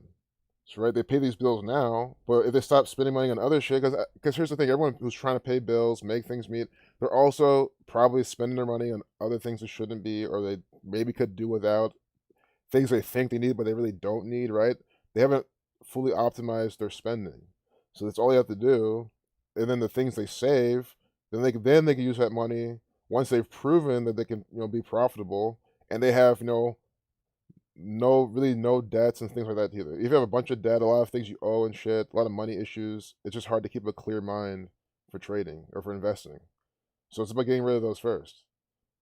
So right, they pay these bills now, but if they stop spending money on other shit, because here's the thing, everyone who's trying to pay bills, make things meet, they're also probably spending their money on other things that shouldn't be, or they maybe could do without things they think they need, but they really don't need. Right? They haven't fully optimized their spending, so that's all they have to do. And then the things they save, then they can use that money once they've proven that they can be profitable, and they have no debts and things like that either. If you have a bunch of debt, a lot of things you owe and shit, a lot of money issues, it's just hard to keep a clear mind for trading or for investing. So it's about getting rid of those first.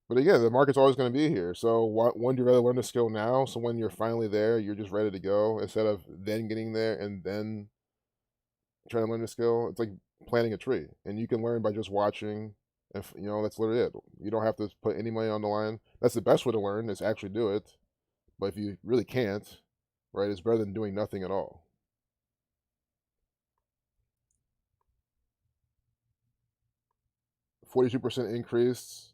But again, the market's always going to be here. So when do you rather learn the skill now? So when you're finally there, you're just ready to go instead of then getting there and then trying to learn the skill. It's like planting a tree, and you can learn by just watching. And that's literally it. You don't have to put any money on the line. That's the best way to learn is actually do it. But if you really can't, right, it's better than doing nothing at all. 42% increase.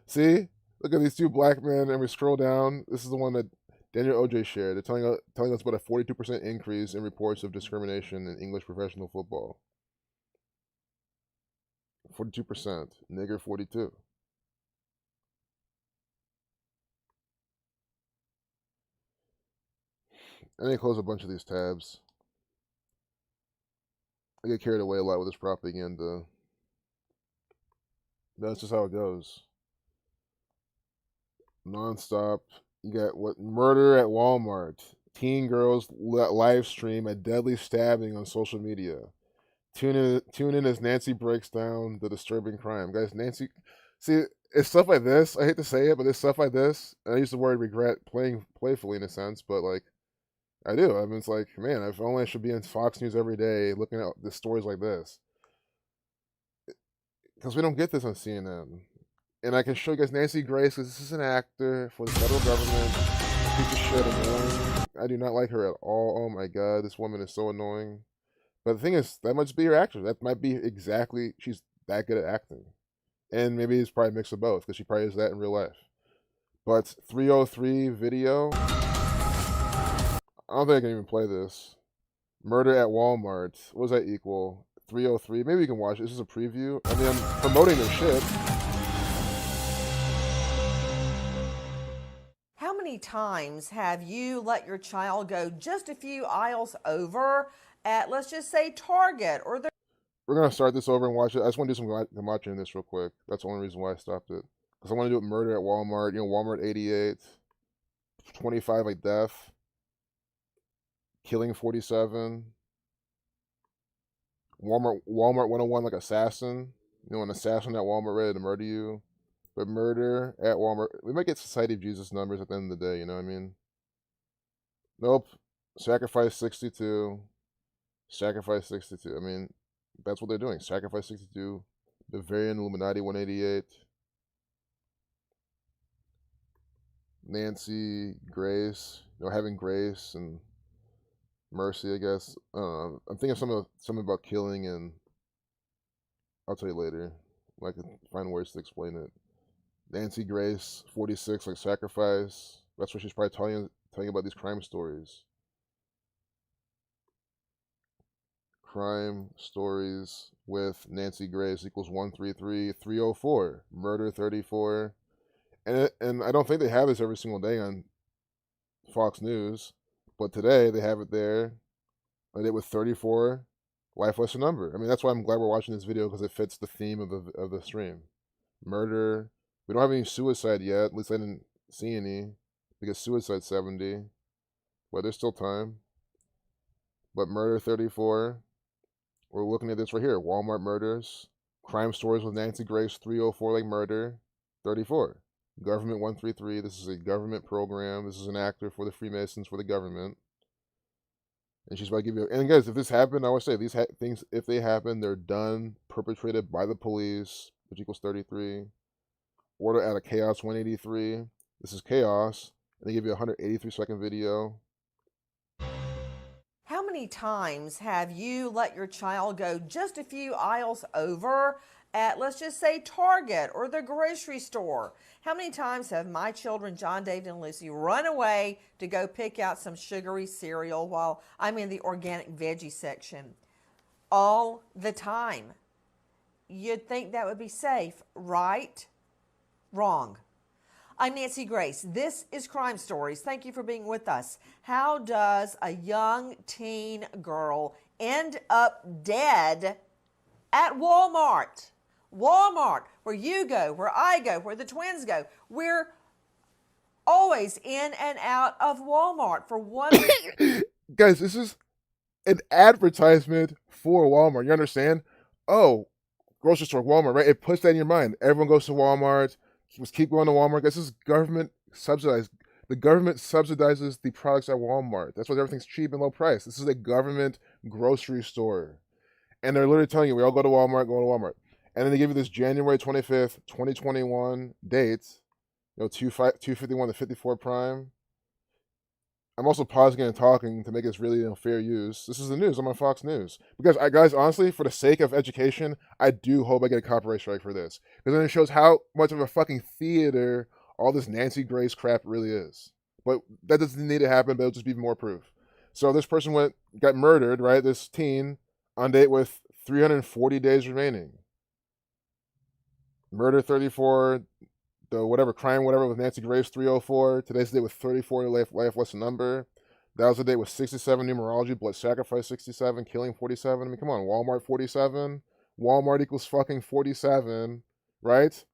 See? Look at these two black men, and we scroll down. This is the one that Daniel OJ shared. They're telling us about a 42% increase in reports of discrimination in English professional football. 42%. Nigger 42. I need to close a bunch of these tabs. I get carried away a lot with this propaganda. That's just how it goes. Non-stop. You got murder at Walmart. Teen girls live stream a deadly stabbing on social media. Tune in as Nancy breaks down the disturbing crime. Guys, Nancy, see, it's stuff like this. I hate to say it, but it's stuff like this. And I use the word regret playing playfully in a sense, but like, I do. I mean, it's like, man, if only I should be in Fox News every day looking at the stories like this. Because we don't get this on CNN. And I can show you guys Nancy Grace, because this is an actor for the federal government. Piece of shit, annoying. I do not like her at all. Oh my god, this woman is so annoying. But the thing is, that might be her actor. That might be exactly, she's that good at acting. And maybe it's probably a mix of both, because she probably is that in real life. But 303 video, I don't think I can even play this. Murder at Walmart. What does that equal? 303. Maybe you can watch it. This is a preview. I mean, I'm promoting their shit. How many times have you let your child go just a few aisles over at, let's just say, Target or the... We're going to start this over and watch it. I just want to do some watching this real quick. That's the only reason why I stopped it. Because I want to do it murder at Walmart. Walmart 88. 25 like death. Killing 47. Walmart 101 like assassin. An assassin at Walmart ready to murder you. But murder at Walmart. We might get Society of Jesus numbers at the end of the day, you know what I mean? Nope. Sacrifice 62. Sacrifice 62. I mean, that's what they're doing. Sacrifice 62. Bavarian Illuminati 188. Nancy Grace. Having grace and mercy, I guess. I'm thinking of something about killing, and I'll tell you later. I can find words to explain it. Nancy Grace 46, like sacrifice. That's what she's probably telling about these crime stories. Crime stories with Nancy Grace equals 133 304. Murder 34. And I don't think they have this every single day on Fox News, but today they have it there. I did with 34. Life lesson number. I mean, that's why I'm glad we're watching this video, because it fits the theme of the stream. Murder. We don't have any suicide yet. At least I didn't see any, because suicide 70. But there's still time. But murder 34. We're looking at this right here. Walmart murders. Crime stories with Nancy Grace 304, like murder 34. Government 133. This is a government program. This is an actor for the Freemasons for the government. And she's about to give you. And guys, if this happened, I always say these things, if they happen, they're done, perpetrated by the police, which equals 33. Order out of chaos 183. This is chaos. And they give you a 183-second video. How many times have you let your child go just a few aisles over at, let's just say, Target or the grocery store. How many times have my children, John, David, and Lucy, run away to go pick out some sugary cereal while I'm in the organic veggie section? All the time. You'd think that would be safe, right? Wrong. I'm Nancy Grace. This is Crime Stories. Thank you for being with us. How does a young teen girl end up dead at Walmart? Walmart, where you go, where I go, where the twins go. We're always in and out of Walmart for one. Guys, this is an advertisement for Walmart. You understand? Oh, grocery store, Walmart, right? It puts that in your mind. Everyone goes to Walmart. Just keep going to Walmart. This is government subsidized. The government subsidizes the products at Walmart. That's why everything's cheap and low price. This is a government grocery store. And they're literally telling you, we all go to Walmart, go to Walmart. And then they give you this January 25th, 2021 date, 251 to 54 prime. I'm also pausing and talking to make this really fair use. This is the news. I'm on Fox News. Because, guys, honestly, for the sake of education, I do hope I get a copyright strike for this. Because then it shows how much of a fucking theater all this Nancy Grace crap really is. But that doesn't need to happen, but it'll just be more proof. So this person got murdered, right? This teen on date with 340 days remaining. Murder 34, the whatever crime with Nancy Grace 304. Today's the date with 34 life less number. That was the date with 67 numerology, blood sacrifice 67, killing 47. I mean, come on, Walmart 47. Walmart equals fucking 47, right?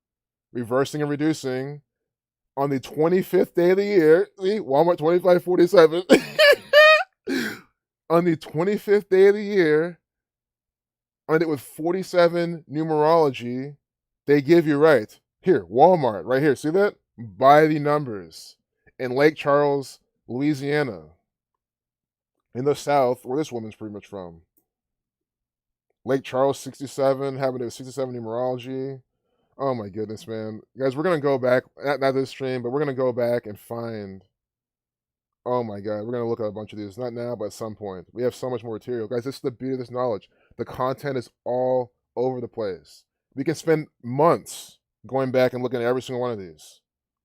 Reversing and reducing. On the 25th day of the year, see, Walmart 2547. On the 25th day of the year, on it with 47 numerology, they give you right. Here, Walmart, right here. See that? By the numbers. In Lake Charles, Louisiana. In the South, where this woman's pretty much from. Lake Charles, 67, having it with 67 numerology. Oh my goodness, man. Guys, we're going to go back, not this stream, but we're going to go back and find, oh my God, we're going to look at a bunch of these. Not now, but at some point. We have so much more material. Guys, this is the beauty of this knowledge. The content is all over the place. We can spend months going back and looking at every single one of these.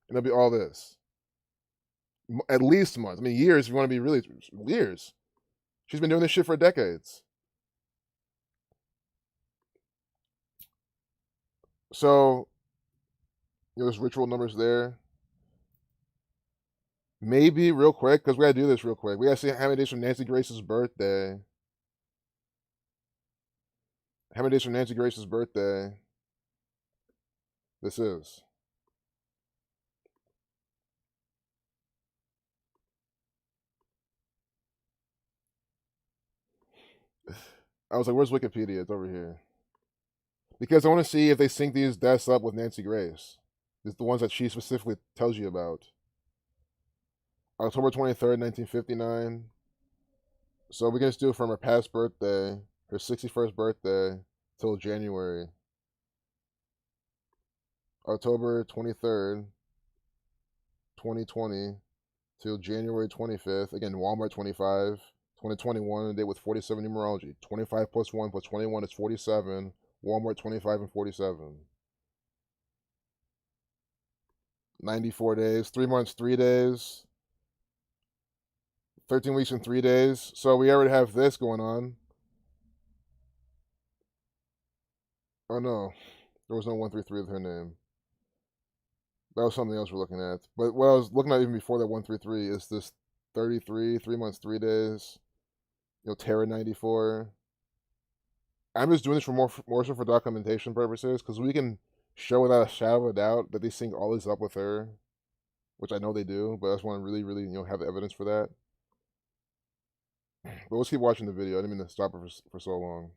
And it'll be all this. At least months. I mean, years, if you want to be really, years. She's been doing this shit for decades. So, there's ritual numbers there. Maybe real quick, because we gotta do this real quick. We gotta see how many days from Nancy Grace's birthday. How many days from Nancy Grace's birthday this is. I was like, where's Wikipedia? It's over here. Because I want to see if they sync these deaths up with Nancy Grace. It's the ones that she specifically tells you about. October 23rd, 1959. So we can just do it from her past birthday, her 61st birthday, till January. October 23rd, 2020, till January 25th. Again, Walmart 25. 2021, a date with 47 numerology. 25 plus 1 plus 21 is 47. Walmart 25 and 47. 94 days. 3 months, 3 days. 13 weeks and 3 days. So we already have this going on. Oh no. There was no 133 with her name. That was something else we're looking at. But what I was looking at even before that 133 is this 33, 3 months, 3 days. Terra 94. I'm just doing this more so for documentation purposes, because we can show without a shadow of a doubt that they sync all this up with her, which I know they do, but I just want to really, really, have evidence for that. But let's keep watching the video. I didn't mean to stop it for so long.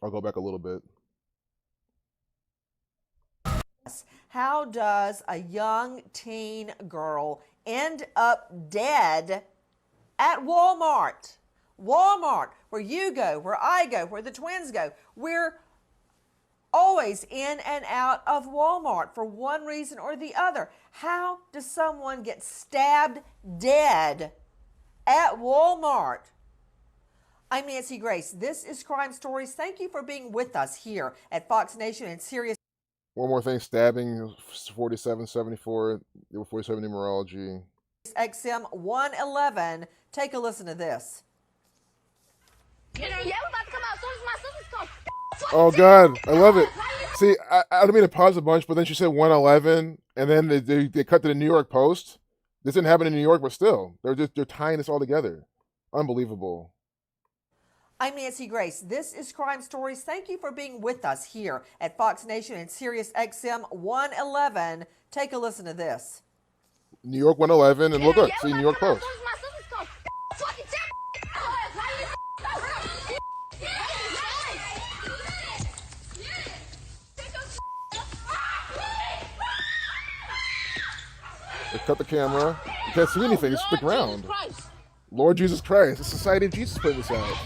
I'll go back a little bit. How does a young teen girl end up dead at Walmart? Walmart, where you go, where I go, where the twins go. We're always in and out of Walmart for one reason or the other. How does someone get stabbed dead at Walmart? I'm Nancy Grace. This is Crime Stories. Thank you for being with us here at Fox Nation and Sirius One more thing, stabbing 4774, 47 numerology. XM 111. Take a listen to this. Yeah, we're about to come out as soon as my sister's come. Oh God, I love it. See, I don't mean to pause a bunch, but then she said 111, and then they cut to the New York Post. This didn't happen in New York, but still, they're tying this all together. Unbelievable. I'm Nancy Grace. This is Crime Stories. Thank you for being with us here at Fox Nation and Sirius XM 111. Take a listen to this. New York 111, and look, see New York Post. As soon as my sister's come. Fucking They cut the camera. You can't see anything. It's the ground. Lord Jesus Christ. The Society of Jesus put this out.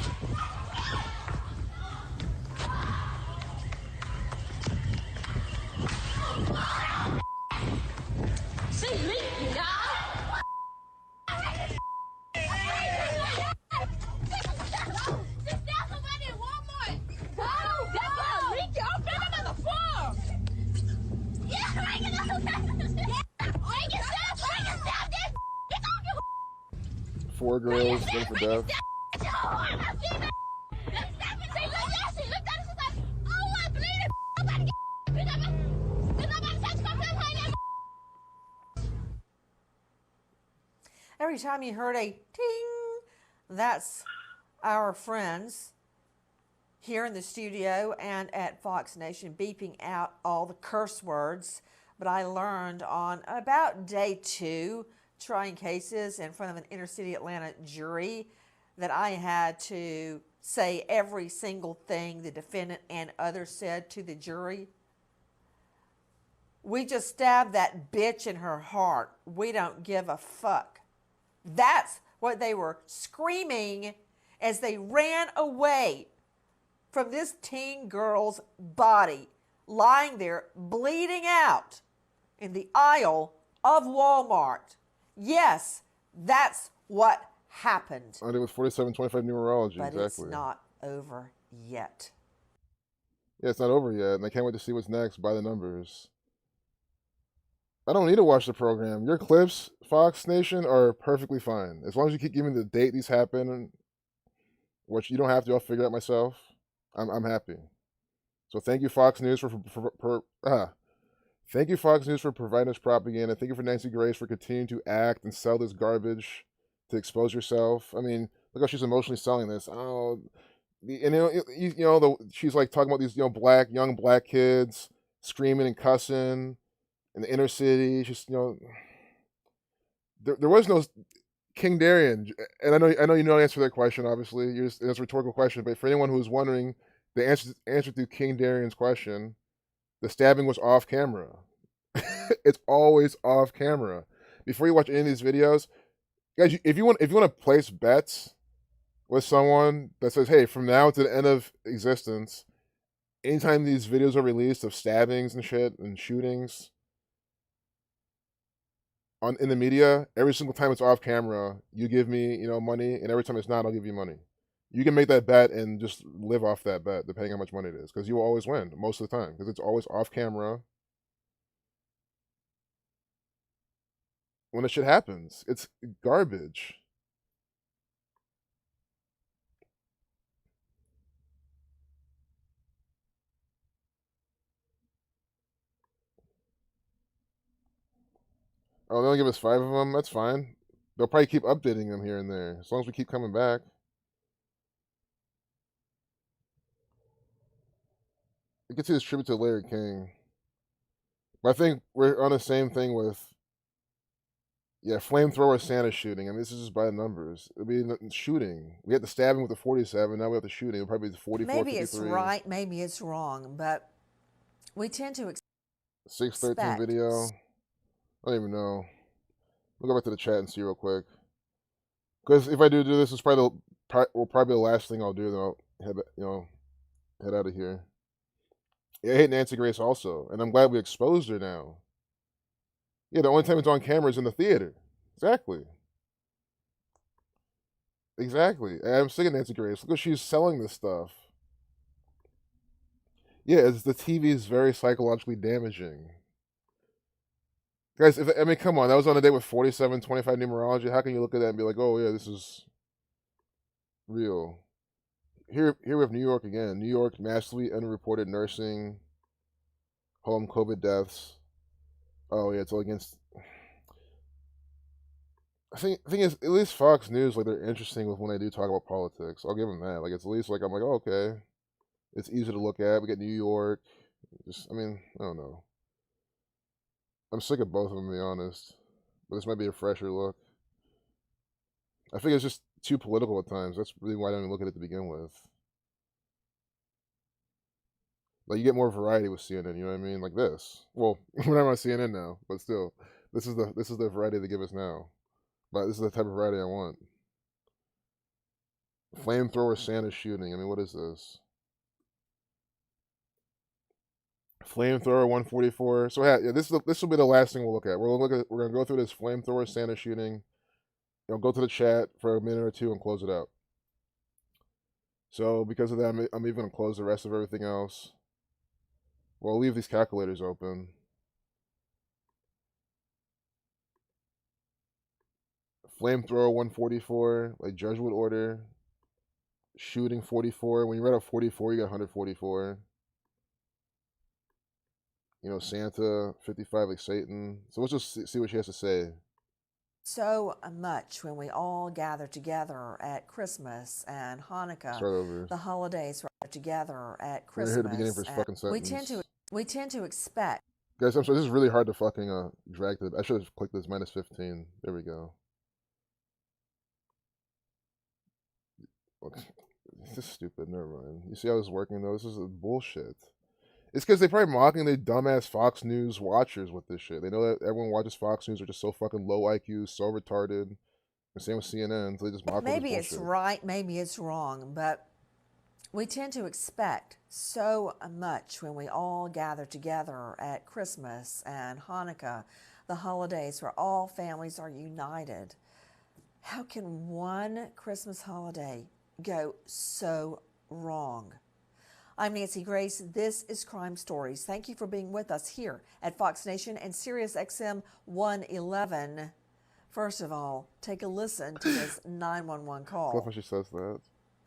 Four girls done for death. Every time you heard a ting, that's our friends here in the studio and at Fox Nation beeping out all the curse words. But I learned on about day 2, trying cases in front of an inner city Atlanta jury, that I had to say every single thing the defendant and others said to the jury. We just stabbed that bitch in her heart. We don't give a fuck. That's what they were screaming as they ran away from this teen girl's body, lying there bleeding out in the aisle of Walmart. Yes, that's what happened. I did with 4725 numerology, But exactly. it's not over yet. Yeah, it's not over yet, and I can't wait to see what's next by the numbers. I don't need to watch the program. Your clips, Fox Nation, are perfectly fine. As long as you keep giving the date these happen, which you don't have to, I'll figure it out myself. I'm happy. So thank you, Fox News, thank you, Fox News, for providing us propaganda. Thank you for Nancy Grace for continuing to act and sell this garbage to expose yourself. I mean, look how she's emotionally selling this. Oh, she's like talking about these young black kids screaming and cussing in the inner city. Just there was no King Darian, and I know you know the answer to that question. Obviously, it's a rhetorical question, but for anyone who's wondering, the answer to King Darian's question, the stabbing was off camera. It's always off camera. Before you watch any of these videos, guys, if you want to place bets with someone that says, hey, from now to the end of existence, anytime these videos are released of stabbings and shit and shootings in the media, every single time it's off camera, you give me money, and every time it's not, I'll give you money. You can make that bet and just live off that bet, depending on how much money it is, because you will always win most of the time, because it's always off camera. When the shit happens, it's garbage. Oh, they only give us 5 of them? That's fine. They'll probably keep updating them here and there, as long as we keep coming back. You can see this tribute to Larry King. But I think we're on the same thing with, flamethrower Santa shooting. I mean, this is just by the numbers. It'll be shooting. We had the stabbing with the 47, now we have the shooting. It'll probably be the 44, Maybe 53. it's right, maybe it's wrong, but we tend to 613 expect. video. I don't even know. We'll go back to the chat and see real quick. Because if I do this, it's will probably be the last thing I'll do. Then I'll head out of here. Yeah, I hate Nancy Grace also, and I'm glad we exposed her now. Yeah, the only time it's on camera is in the theater. Exactly. Exactly. And I'm sick of Nancy Grace. Look what she's selling this stuff. Yeah, it's, the TV is very psychologically damaging. Guys, I mean, come on. That was on a day with 4725 numerology. How can you look at that and be like, oh, yeah, this is real? Here we have New York again. New York, massively unreported nursing home COVID deaths. Oh, yeah, it's all against. Thing is, at least Fox News, like, they're interesting with when they do talk about politics. I'll give them that. Like, it's at least, like, I'm like, oh, okay. It's easy to look at. We get New York. I mean, I don't know. I'm sick of both of them, to be honest. But this might be a fresher look. I think it's just too political at times. That's really why I don't even look at it to begin with. Like, you get more variety with CNN, you know what I mean? Like this. Well, we're not on CNN now, but still. This is the variety they give us now. But this is the type of variety I want. Flamethrower Santa shooting. I mean, what is this? Flamethrower 144. So yeah, this will be the last thing we'll look at. We're gonna go through this flamethrower Santa shooting. Go to the chat for a minute or two and close it out. So because of that, I'm even gonna close the rest of everything else. Well, I'll leave these calculators open. Flamethrower 144, like Judgment Order. Shooting 44. When you read out 44, you got 144. Santa 55 like Satan. So let's just see what she has to say. So much when we all gather together at Christmas and Hanukkah. Start over. The holidays we're together at We're Christmas. here at the beginning for his fucking sentence. We tend to expect. Guys, I'm sorry. This is really hard to fucking drag to. I should have clicked this -15. There we go. This is stupid. Never mind. You see how this is working though? This is bullshit. It's because they're probably mocking the dumbass Fox News watchers with this shit. They know that everyone watches Fox News are just so fucking low IQ, so retarded. The same with CNN, so they just mock Maybe it's right, maybe it's wrong, but we tend to expect so much when we all gather together at Christmas and Hanukkah, the holidays where all families are united. How can one Christmas holiday go so wrong? I'm Nancy Grace. This is Crime Stories. Thank you for being with us here at Fox Nation and Sirius XM 111. First of all, take a listen to this 911 call. I love how she says that.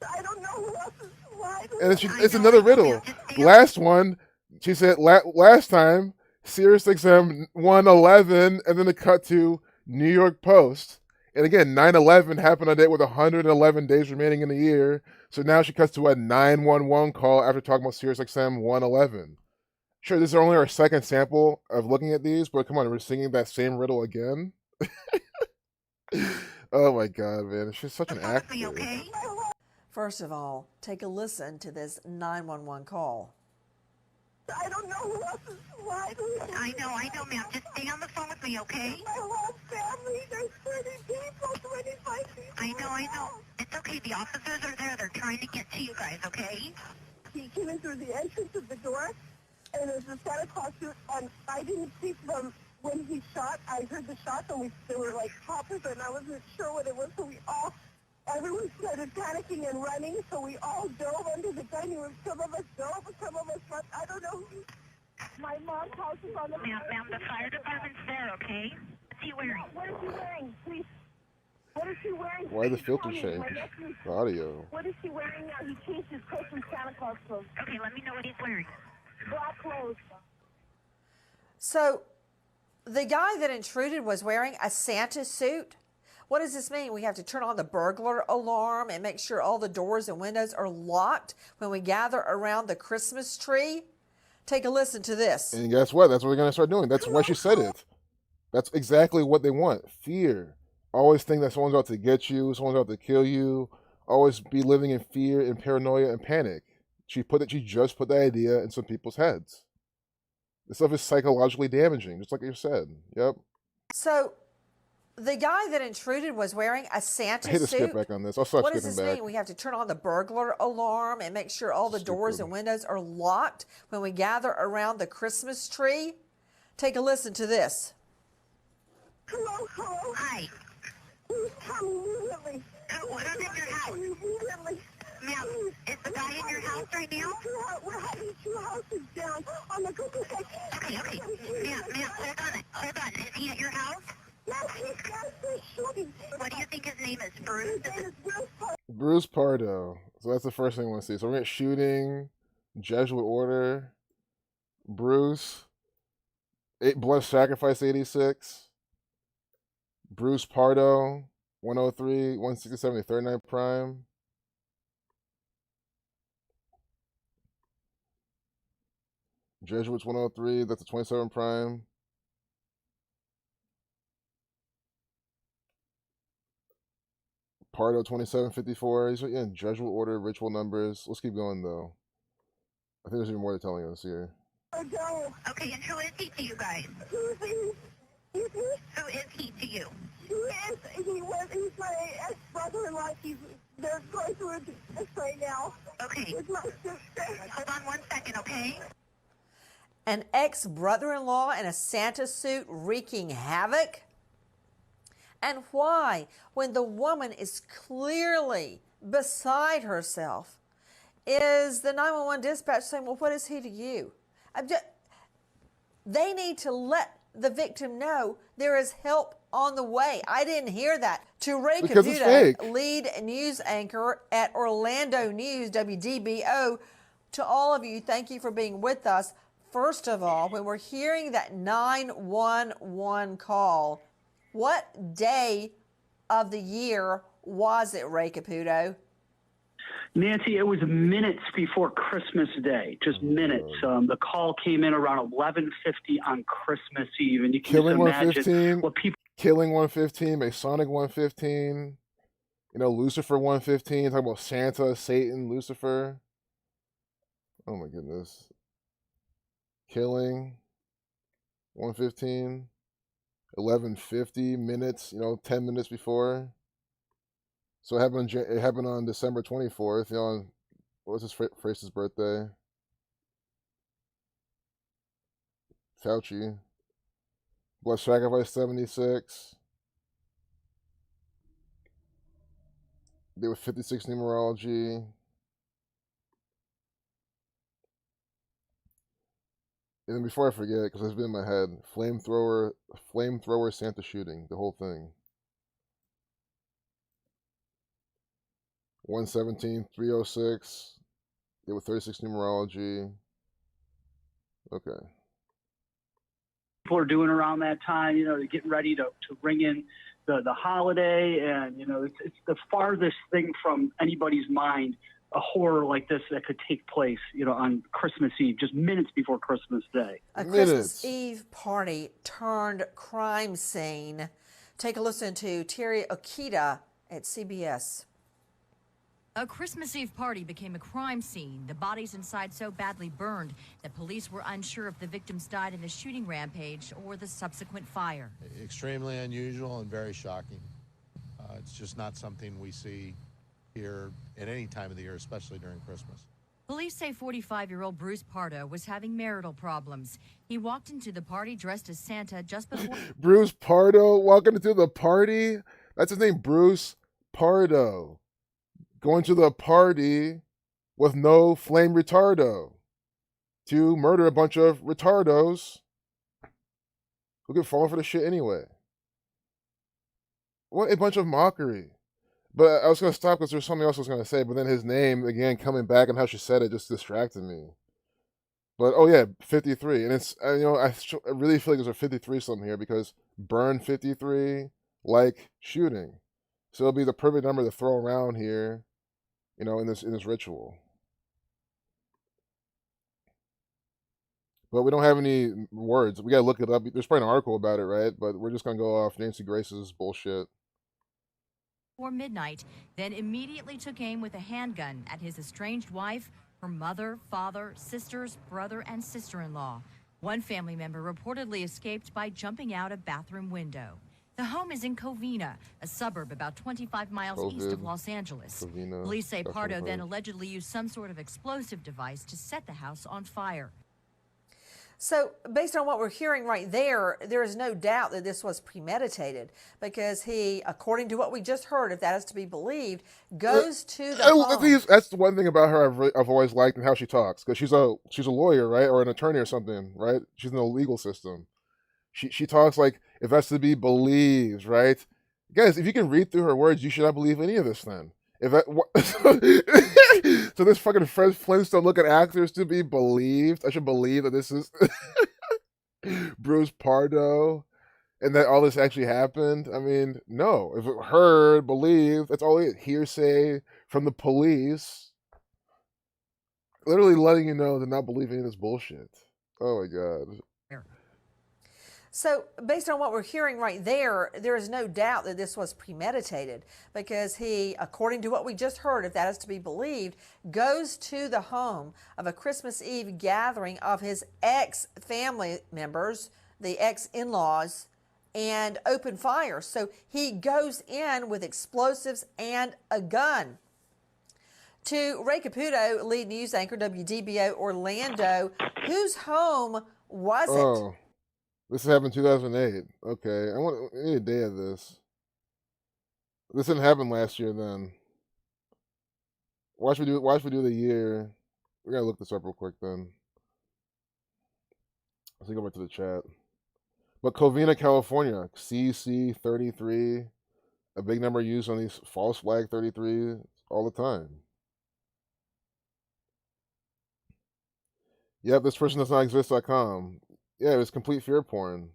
I don't know who else is lying. And it's another riddle. Last one, she said last time, Sirius XM 111, and then it cut to New York Post. And again, 9/11 happened on a date with 111 days remaining in the year. So now she cuts to a 911 call after talking about Sirius XM 111. Sure, this is only our second sample of looking at these, but come on, we're singing that same riddle again. Oh my god, man. She's such an actor. First of all, take a listen to this 911 call. I don't know who else is lying. I know, ma'am. Just stay on the phone with me, okay? My whole family, there's 30 people, 25 people. I know. It's okay. The officers are there. They're trying to get to you guys, okay? He came in through the entrance of the door, and there's a Santa Claus suit, and I didn't see from when he shot. I heard the shots, and they were like poppers, and I wasn't sure what it was, so everyone started panicking and running, so we all dove under the dining room. Some of us dove, some of us left. I don't know who. My mom's house is on the... Ma'am, the fire department's there, okay? What's he wearing? What is he wearing, please? What is he wearing? Why the filter change? The audio. What is he wearing now? He changed his clothes from Santa Claus clothes. Okay, let me know what he's wearing. Black clothes. So, the guy that intruded was wearing a Santa suit? What does this mean? We have to turn on the burglar alarm and make sure all the doors and windows are locked when we gather around the Christmas tree? Take a listen to this. And guess what? That's what we're going to start doing. That's why she said it. That's exactly what they want. Fear. Always think that someone's out to get you, someone's out to kill you. Always be living in fear and paranoia and panic. She just put the idea in some people's heads. This stuff is psychologically damaging, just like you said. Yep. So, the guy that intruded was wearing a Santa suit. I hate to skip back on this. I'll start What skipping does this back. mean? We have to turn on the burglar alarm and make sure all the doors and windows are locked when we gather around the Christmas tree? Take a listen to this. Hello. Hi. Please come immediately. Who's in your house? Ma'am, is the guy in your house right now? We're having 2 houses down on the cookie section. Okay. Ma'am, hold on. Is he at your house? Yes, he's got this shooting. What do you think his name is? Bruce? His name is Bruce Pardo. Bruce Pardo. So that's the first thing I want to see. So we're going to shooting, Jesuit order, Bruce, blood sacrifice 86, Bruce Pardo, 103, 167, 39 prime. Jesuits 103, that's a 27 prime. Pardo 2754. He's in Jesuit order, ritual numbers. Let's keep going though. I think there's even more they're telling us here. Okay, and who is he to you guys? Who is he to you? He's my ex-brother-in-law. They're going through this right now. Okay. With my sister. Hold on 1 second, okay? An ex-brother-in-law in a Santa suit wreaking havoc? And why, when the woman is clearly beside herself, is the 911 dispatch saying, well, what is he to you? They need to let the victim know there is help on the way. I didn't hear that. Ture Caputo, lead news anchor at Orlando News, WDBO, to all of you, thank you for being with us. First of all, when we're hearing that 911 call, what day of the year was it, Ray Caputo? Nancy, it was minutes before Christmas Day, just minutes. The call came in around 11:50 on Christmas Eve, and you can Killing just imagine what people. Killing 115, Masonic 115, Lucifer 115. Talking about Santa, Satan, Lucifer. Oh my goodness. Killing 115, 11:50 minutes. 10 minutes before. So it happened on December 24th. What was his Frace's birthday? Fauci. Blood sacrifice 76. They were 56 numerology. And then before I forget, because it's been in my head, flamethrower Santa shooting, the whole thing. 117, 306. They were 36 numerology. Okay. People are doing around that time, they're getting ready to ring in the holiday, and it's the farthest thing from anybody's mind, a horror like this that could take place, on Christmas Eve, just minutes before Christmas Day. A Christmas Eve party turned crime scene. Take a listen to Terry Okita at CBS. A Christmas Eve party became a crime scene. The bodies inside so badly burned that police were unsure if the victims died in the shooting rampage or the subsequent fire. Extremely unusual and very shocking. It's just not something we see here at any time of the year, especially during Christmas. Police say 45-year-old Bruce Pardo was having marital problems. He walked into the party dressed as Santa just before... Bruce Pardo walking into the party? That's his name, Bruce Pardo. Going to the party with no flame retardo to murder a bunch of retardos who could fall for the shit anyway. What a bunch of mockery. But I was going to stop because there's something else I was going to say, but then his name, again, coming back and how she said it just distracted me. But, oh yeah, 53. And it's, I really feel like there's a 53 something here because burn 53, like shooting. So it'll be the perfect number to throw around here, in this ritual. But we don't have any words. We got to look it up. There's probably an article about it, right? But we're just going to go off Nancy Grace's bullshit. Before midnight, then immediately took aim with a handgun at his estranged wife, her mother, father, sisters, brother, and sister-in-law. One family member reportedly escaped by jumping out a bathroom window. The home is in Covina, a suburb about 25 miles east of Los Angeles. Covina, Police say Pardo then allegedly used some sort of explosive device to set the house on fire. So, based on what we're hearing right there, there is no doubt that this was premeditated because he, according to what we just heard, if that is to be believed, goes to the home. That's the one thing about her I've always liked and how she talks, because she's a lawyer, right, or an attorney or something, right? She's in the legal system. She talks like, if that's to be believed, right? Guys, if you can read through her words, you should not believe any of this. Then, if that so this fucking Fred Flintstone looking actors to be believed, I should believe that this is Bruce Pardo and that all this actually happened. I mean, no. If it heard, believed, that's all it hearsay from the police. Literally letting you know they're not believing in this bullshit. Oh my god. So, based on what we're hearing right there, there is no doubt that this was premeditated because he, according to what we just heard, if that is to be believed, goes to the home of a Christmas Eve gathering of his ex-family members, the ex-in-laws, and open fire. So he goes in with explosives and a gun. To Ray Caputo, lead news anchor, WDBO Orlando, whose home was it? Oh. This happened in 2008. Okay, I need a day of this. This didn't happen last year. Then why should we do the year? We gotta look this up real quick. Then let's go back to the chat. But Covina, California, CC33, a big number used on these false flag 33 all the time. Yep, this person does not exist.com. Yeah, it was complete fear porn.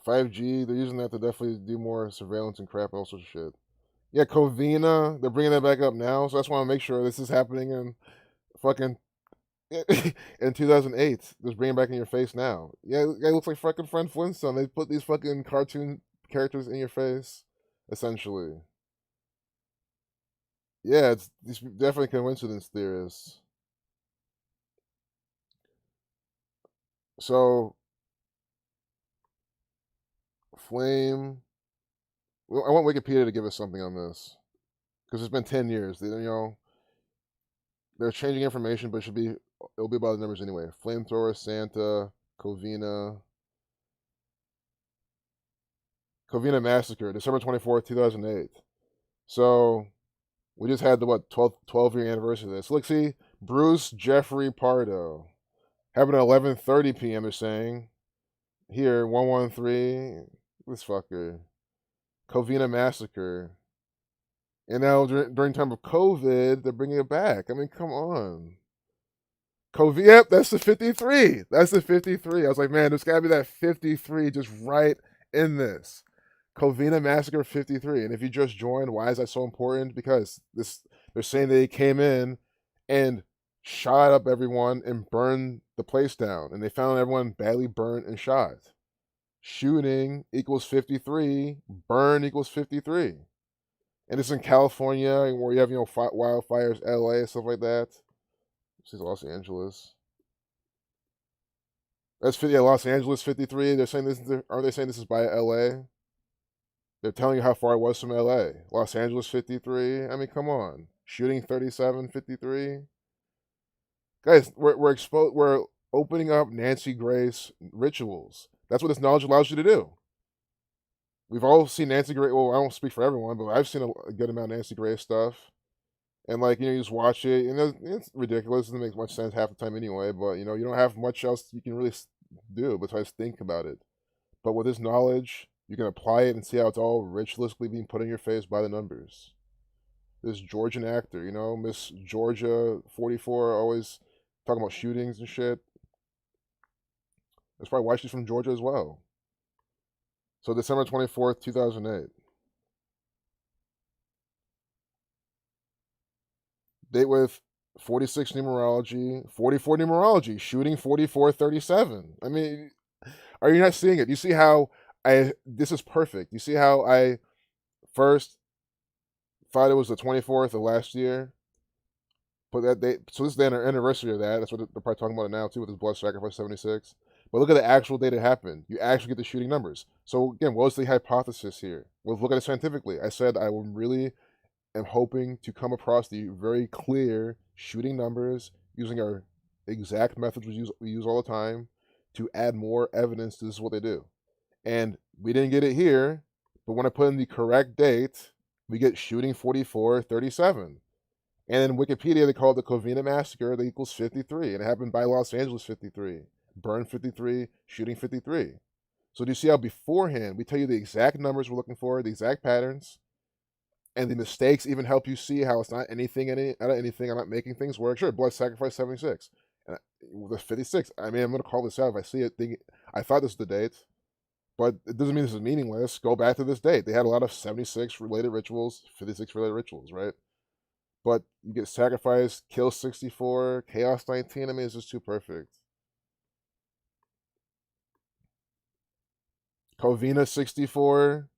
$5G, they're using that to definitely do more surveillance and crap, all sorts of shit. Yeah, Covina, they're bringing that back up now, so I just want to make sure this is happening in fucking in 2008. Just bring it back in your face now. Yeah, it looks like fucking Fred Flintstone. They put these fucking cartoon characters in your face, essentially. Yeah, it's definitely coincidence theorists. So, Flame. I want Wikipedia to give us something on this because it's been 10 years. They're changing information, but it'll be by the numbers anyway. Flamethrower, Santa, Covina Massacre, December 24th, 2008. So we just had the 12-year anniversary of this. Look, see, Bruce Jeffrey Pardo happened at 11:30 p.m. They're saying here 113. This fucker, Covina Massacre, and now during time of COVID, they're bringing it back. I mean, come on. Yep, that's the 53. That's the 53. I was like, man, there's got to be that 53 just right in this. Covina Massacre 53. And if you just joined, why is that so important? Because they're saying they came in and shot up everyone and burned the place down. And they found everyone badly burnt and shot. Shooting equals 53. Burn equals 53. And it's in California where you have, wildfires, LA, stuff like that. This is Los Angeles. That's Los Angeles 53. They're saying this. Aren't they saying this is by LA? They're telling you how far it was from LA. Los Angeles 53. I mean, come on. Shooting 37, 53. Guys, we're opening up Nancy Grace rituals. That's what this knowledge allows you to do. We've all seen Nancy Grace. Well, I won't speak for everyone, but I've seen a good amount of Nancy Grace stuff. And you just watch it, and it's ridiculous. It doesn't make much sense half the time anyway. But you don't have much else you can really do besides think about it. But with this knowledge, you can apply it and see how it's all ritualistically being put in your face by the numbers. This Georgian actor, Miss Georgia 44, always talking about shootings and shit. That's probably why she's from Georgia as well. So December 24th, 2008. Date with 46 numerology, 44 numerology, shooting 4437. I mean, are you not seeing it? You see how this is perfect. You see how I first thought it was the 24th of last year? But that date, so this is the anniversary of that. That's what they're probably talking about it now too, with this blood sacrifice 76. But look at the actual date it happened. You actually get the shooting numbers. So again, what was the hypothesis here? Well, look at it scientifically. I said I would really am hoping to come across the very clear shooting numbers using our exact methods we use all the time to add more evidence to this is what they do. And we didn't get it here, but when I put in the correct date, we get shooting 4437. And in Wikipedia, they call it the Covina Massacre. That equals 53. And it happened by Los Angeles 53. Burn 53, shooting 53. So do you see how beforehand we tell you the exact numbers we're looking for, the exact patterns, and the mistakes even help you see how it's not anything out of anything. I'm not making things work. Sure, blood sacrifice 76. And the 56. I mean, I'm going to call this out if I see it. I thought this was the date, but it doesn't mean this is meaningless. Go back to this date. They had a lot of 76 related rituals, 56 related rituals, right? But you get sacrifice, kill 64, chaos 19. I mean, it's just too perfect. Covina 64.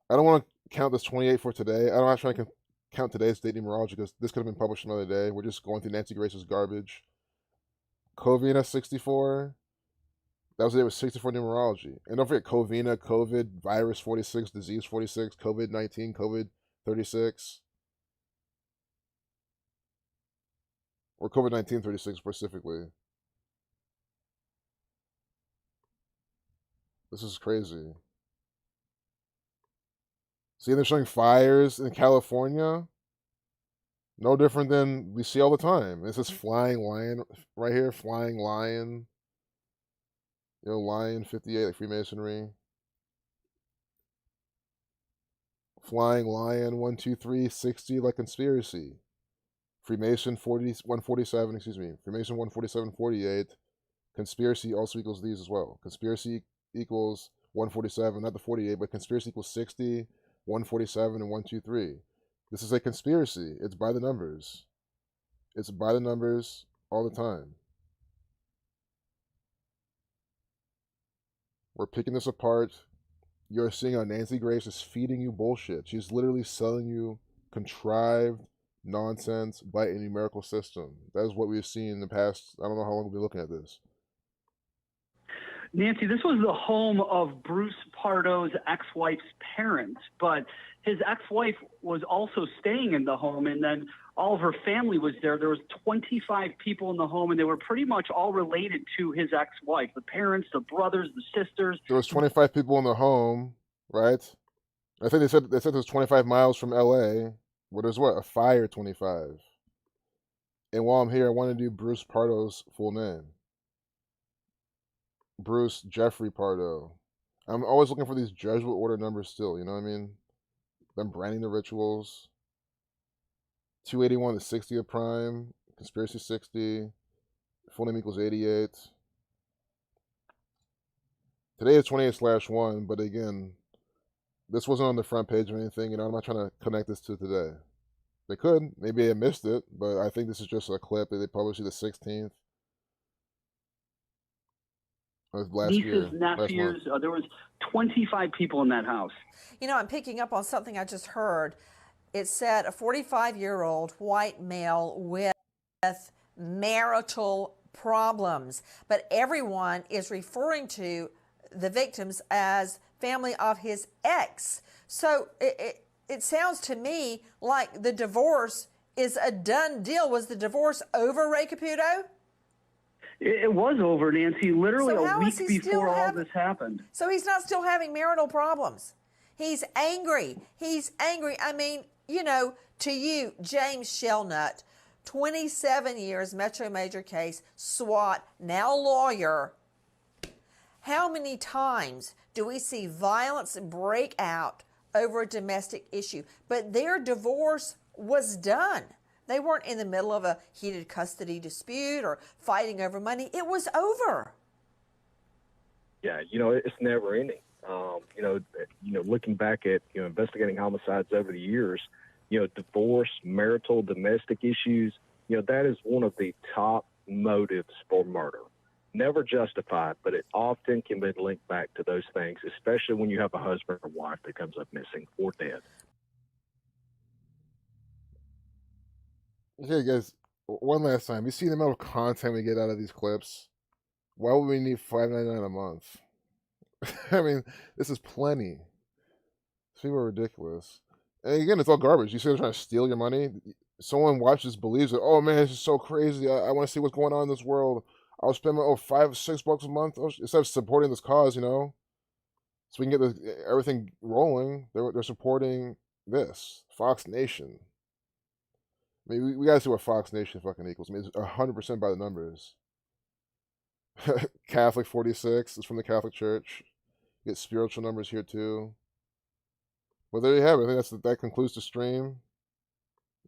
I don't want to count this 28 for today. I'm not trying to count today's date numerology because this could have been published another day. We're just going through Nancy Grace's garbage. Covina 64. That was the day with 64 numerology. And don't forget Covina, COVID, virus 46, disease 46, COVID 19, COVID 36. Or COVID 19 36 specifically. This is crazy. See, they're showing fires in California. No different than we see all the time. This is flying lion right here. Flying lion. You know, lion 58, like Freemasonry. Flying lion 1, 2, 3, 60, like conspiracy. Freemason 147, excuse me. Freemason 147, 48. Conspiracy also equals these as well. Conspiracy equals 147, not the 48, but conspiracy equals 60, 147, and 123. This is a conspiracy. It's by the numbers. It's by the numbers all the time. We're picking this apart. You're seeing how Nancy Grace is feeding you bullshit. She's literally selling you contrived nonsense by a numerical system. That is what we've seen in the past. I don't know how long we've been looking at this. Nancy, this was the home of Bruce Pardo's ex-wife's parents, but his ex-wife was also staying in the home, and then all of her family was there. There was 25 people in the home, and they were pretty much all related to his ex-wife, the parents, the brothers, the sisters. There was 25 people in the home, right? I think they said it was 25 miles from LA, where there's what, a fire 25. And while I'm here, I want to do Bruce Pardo's full name. Bruce Jeffrey Pardo. I'm always looking for these Jesuit order numbers still, you know what I mean? Them branding the rituals. 281 to 60 of prime. Conspiracy 60. Full name equals 88. Today is 28/1, but again, this wasn't on the front page or anything, you know, I'm not trying to connect this to today. They could. Maybe I missed it, but I think this is just a clip that they published the 16th. Nieces, nephews, there was 25 people in that house. You know, I'm picking up on something I just heard. It said a 45-year-old white male with marital problems, but everyone is referring to the victims as family of his ex. So it sounds to me like the divorce is a done deal. Was the divorce over, Ray Caputo? It was over, Nancy, literally a week before all this happened. So he's not still having marital problems. He's angry. He's angry. I mean, you know, to you, James Shellnut, 27 years, Metro Major case, SWAT, now lawyer. How many times do we see violence break out over a domestic issue? But their divorce was done. They weren't in the middle of a heated custody dispute or fighting over money. It was over. Yeah, you know, it's never ending. Looking back at, investigating homicides over the years, divorce, marital, domestic issues, that is one of the top motives for murder. Never justified, but it often can be linked back to those things, especially when you have a husband or wife that comes up missing or dead. Okay, guys, one last time. You see the amount of content we get out of these clips? Why would we need $5.99 a month? I mean, this is plenty. These people are ridiculous. And again, it's all garbage. You see they're trying to steal your money. Someone watches, believes it. Oh man, this is so crazy. I want to see what's going on in this world. I'll spend $5-6 a month instead of supporting this cause, so we can get everything rolling. They're supporting this Fox Nation. I mean, we gotta see what Fox Nation fucking equals. I mean, it's 100% by the numbers. Catholic 46 is from the Catholic Church. You get spiritual numbers here too. Well, there you have it. I think that concludes the stream.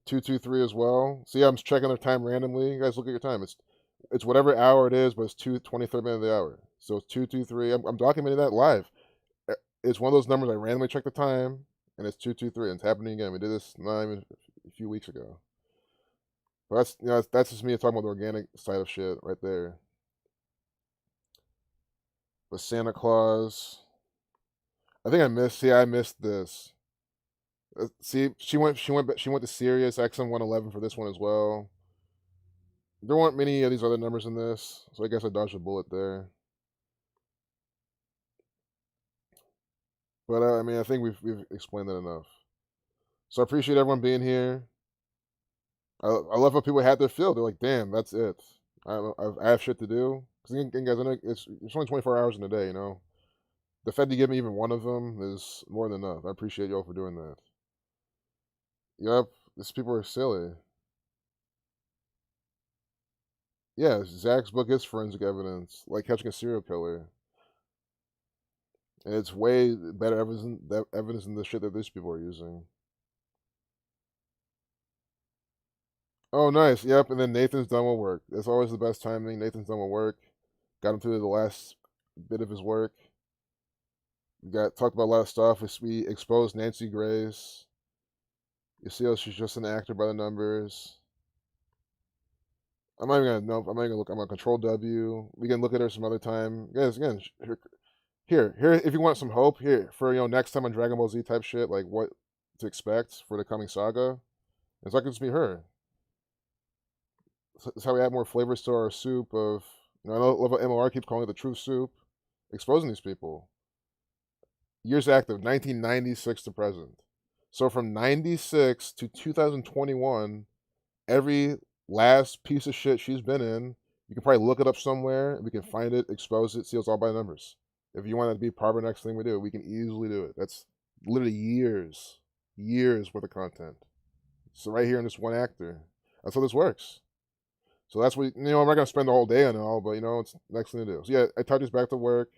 223 as well. See, I'm checking their time randomly. You guys look at your time. It's whatever hour it is, but it's 23rd minute of the hour. So it's 223. I'm documenting that live. It's one of those numbers I randomly check the time, and it's 223. And it's happening again. We did this not even a few weeks ago. But that's just me talking about the organic side of shit right there. But Santa Claus, I think I missed this. See, she went to Sirius XM 111 for this one as well. There weren't many of these other numbers in this, so I guess I dodged a bullet there. But I mean, I think we've explained that enough. So I appreciate everyone being here. I love how people had their fill. They're like, "Damn, that's it. I have shit to do." Because again, guys, I know it's only 24 hours in a day. The fact you give me even one of them is more than enough. I appreciate y'all for doing that. Yep, these people are silly. Yeah, Zach's book is forensic evidence, like catching a serial killer. And it's way better evidence than the shit that these people are using. Oh, nice. Yep, and then Nathan's done with work. That's always the best timing. Nathan's done with work. Got him through the last bit of his work. We talked about a lot of stuff. We exposed Nancy Grace. You see how she's just an actor by the numbers. I'm not even gonna look. I'm gonna control W. We can look at her some other time. Guys, again, here. If you want some hope, here for next time on Dragon Ball Z type shit, like what to expect for the coming saga. It's not just be her. That's how we add more flavors to our soup of. I love what MLR keeps calling it the truth soup, exposing these people. Years active, 1996 to present. So from 96 to 2021, every last piece of shit she's been in, you can probably look it up somewhere, and we can find it, expose it, see it's all by numbers. If you want that to be part of our next thing we do, we can easily do it. That's literally years worth of content. So right here in this one actor, that's how this works. So that's what I'm not gonna spend the whole day on it all, but it's the next thing to do. So yeah, I touched back to work.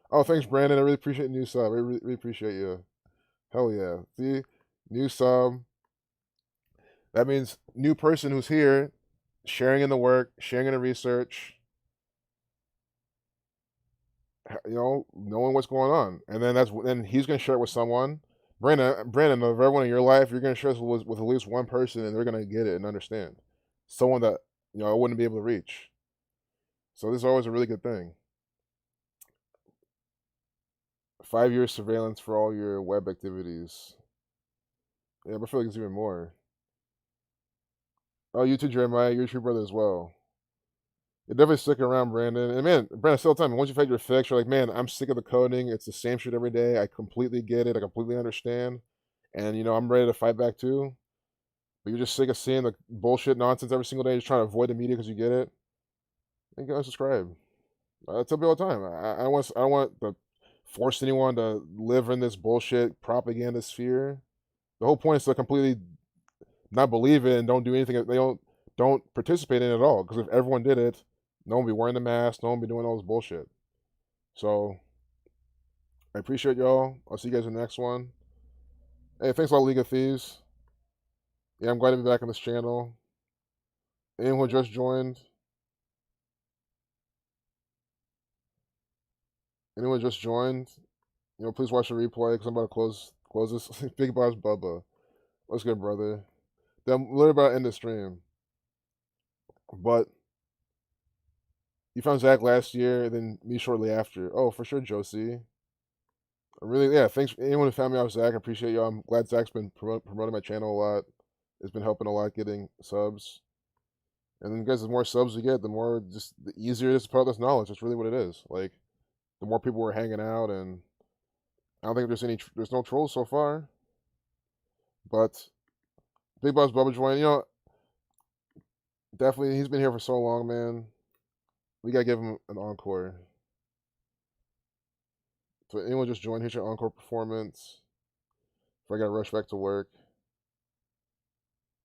Oh, thanks, Brandon. I really appreciate the new sub. I really appreciate you. Hell yeah. See, new sub. That means new person who's here, sharing in the work, sharing in the research. Knowing what's going on, and then he's gonna share it with someone. Brandon, of everyone in your life, you're gonna share this with at least one person, and they're gonna get it and understand. Someone that I wouldn't be able to reach. So this is always a really good thing. 5 years surveillance for all your web activities. Yeah, but I feel like it's even more. Oh, you too, Jeremiah. You're a true brother as well. You definitely stick around, Brandon. And man, Brandon, still tell me, once you've had your fix, you're like, man, I'm sick of the coding. It's the same shit every day. I completely get it. I completely understand. And, I'm ready to fight back too. But you're just sick of seeing the bullshit nonsense every single day, just trying to avoid the media because you get it. Then go subscribe. I tell people all the time. I don't want to force anyone to live in this bullshit propaganda sphere. The whole point is to completely not believe it and don't do anything. They don't participate in it at all. Because if everyone did it, no one would be wearing the mask. No one would be doing all this bullshit. So I appreciate y'all. I'll see you guys in the next one. Hey, thanks a lot, League of Thieves. Yeah, I'm glad to be back on this channel. Anyone who just joined? Please watch the replay because I'm about to close this. Big Boss Bubba. What's good, brother? Then I'm literally about to end the stream. But you found Zach last year, and then me shortly after. Oh, for sure, Josie. Thanks anyone who found me off Zach. I appreciate y'all. I'm glad Zach's been promoting my channel a lot. It's been helping a lot getting subs. And then, guys, the more subs we get, the easier it is to put out this knowledge. That's really what it is. Like, the more people we're hanging out, and I don't think there's no trolls so far. But Big Boss Bubba Joint, definitely he's been here for so long, man. We gotta give him an encore. So anyone just join, here's your encore performance. If I gotta rush back to work.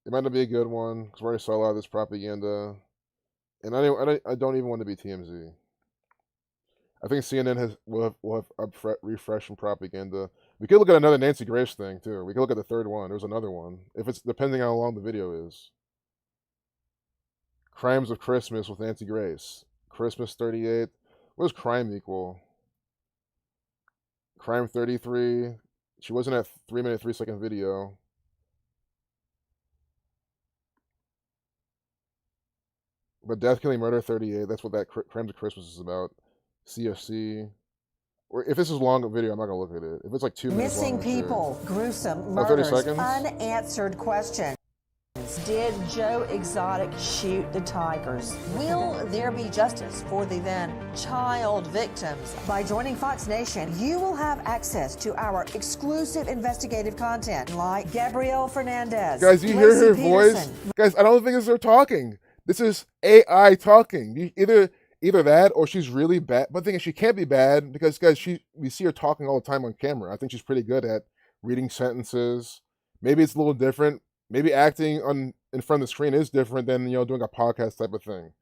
It might not be a good one, because we already saw a lot of this propaganda. And I don't even want to be TMZ. I think CNN will have refresh from propaganda. We could look at another Nancy Grace thing too. We could look at the third one. There's another one. If it's depending on how long the video is. Crimes of Christmas with Nancy Grace. Christmas 38. What does crime equal? Crime 33. She wasn't at 3-minute 3-second video. But Death, Killing, Murder 38. That's what that Crimes of Christmas is about. CFC. Or if this is a long video, I'm not gonna look at it. If it's like 2 minutes Missing long, sure. people, gruesome 30 murders, seconds? unanswered questions. Did Joe Exotic shoot the tigers? Will there be justice for the then child victims? By joining Fox Nation, you will have access to our exclusive investigative content like Gabrielle Fernandez. Guys, you hear her Lacey voice? Peterson. Guys, I don't think it's her talking. This is AI talking. Either that or she's really bad. But the thing is, she can't be bad because, guys, we see her talking all the time on camera. I think she's pretty good at reading sentences. Maybe it's a little different. Maybe acting in front of the screen is different than doing a podcast type of thing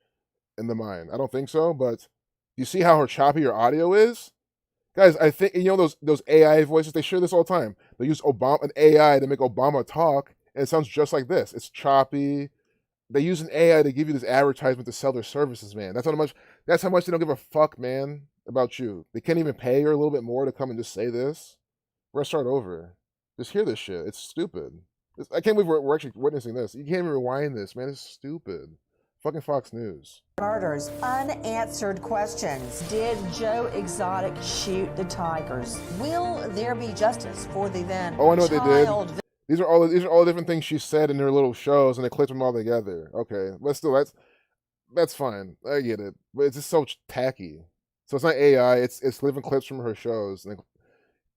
in the mind. I don't think so, but you see how her choppy her audio is? Guys, I think those AI voices, they share this all the time. They use an AI to make Obama talk, and it sounds just like this. It's choppy. They use an AI to give you this advertisement to sell their services, man. That's how much they don't give a fuck, man, about you. They can't even pay her a little bit more to come and just say this. We're gonna start over. Just hear this shit. It's stupid. I can't believe we're actually witnessing this. You can't even rewind this, man. It's stupid. Fucking Fox News. Murders, unanswered questions. Did Joe Exotic shoot the tigers? Will there be justice for the then Oh, I know what they did. child These are all the different things she said in her little shows, and they clipped them all together. Okay, but still, that's fine. I get it, but it's just so tacky. So it's not AI. It's living clips from her shows,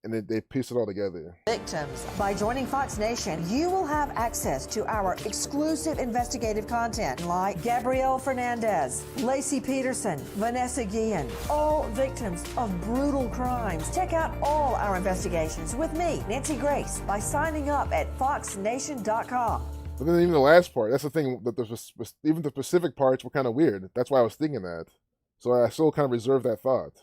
and they piece it all together. victims? By joining Fox Nation, you will have access to our exclusive investigative content like Gabrielle Fernandez, Lacey Peterson, Vanessa Guillen, all victims of brutal crimes. Check out all our investigations with me, Nancy Grace, by signing up at foxnation.com. But then even the last part, that's the thing, that even the specific parts were kind of weird. That's why I was thinking that. So I still kind of reserve that thought.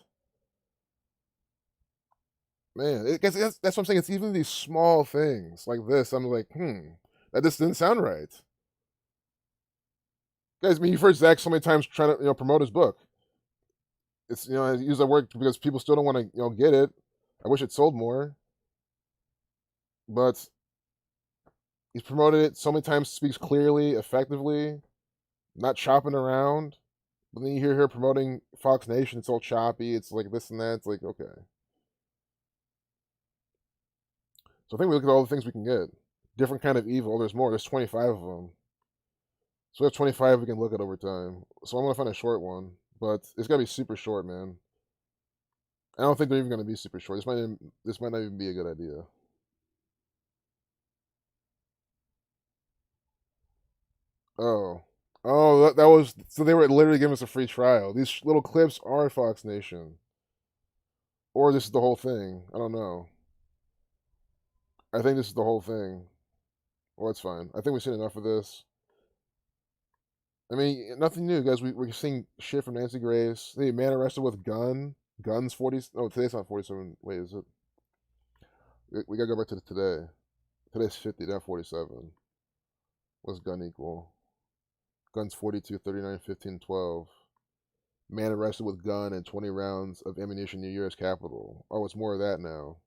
Man, that's what I'm saying. It's even these small things like this. I'm like, that just didn't sound right. Guys, I mean, you've heard Zach so many times trying to promote his book. It's I use that word because people still don't want to get it. I wish it sold more, but he's promoted it so many times, speaks clearly, effectively, not chopping around. But then you hear her promoting Fox Nation. It's all choppy. It's like this and that. It's like, okay. So I think we look at all the things we can get. Different kind of evil. There's more. There's 25 of them. So we have 25 we can look at over time. So I'm going to find a short one. But it's got to be super short, man. I don't think they're even going to be super short. This might not even be a good idea. Oh. Oh, that was... So they were literally giving us a free trial. These little clips are Fox Nation. Or this is the whole thing. I don't know. I think this is the whole thing. Well, that's fine. I think we've seen enough of this. I mean, nothing new, guys. We're seeing shit from Nancy Grace. The man arrested with guns 40. Oh, today's not 47. Wait, is it? We gotta go back to today. Today's 50, not 47. What's gun equal? Guns 42, 39, 15, 12. Man arrested with gun and 20 rounds of ammunition near U.S. Capitol. Oh, it's more of that now.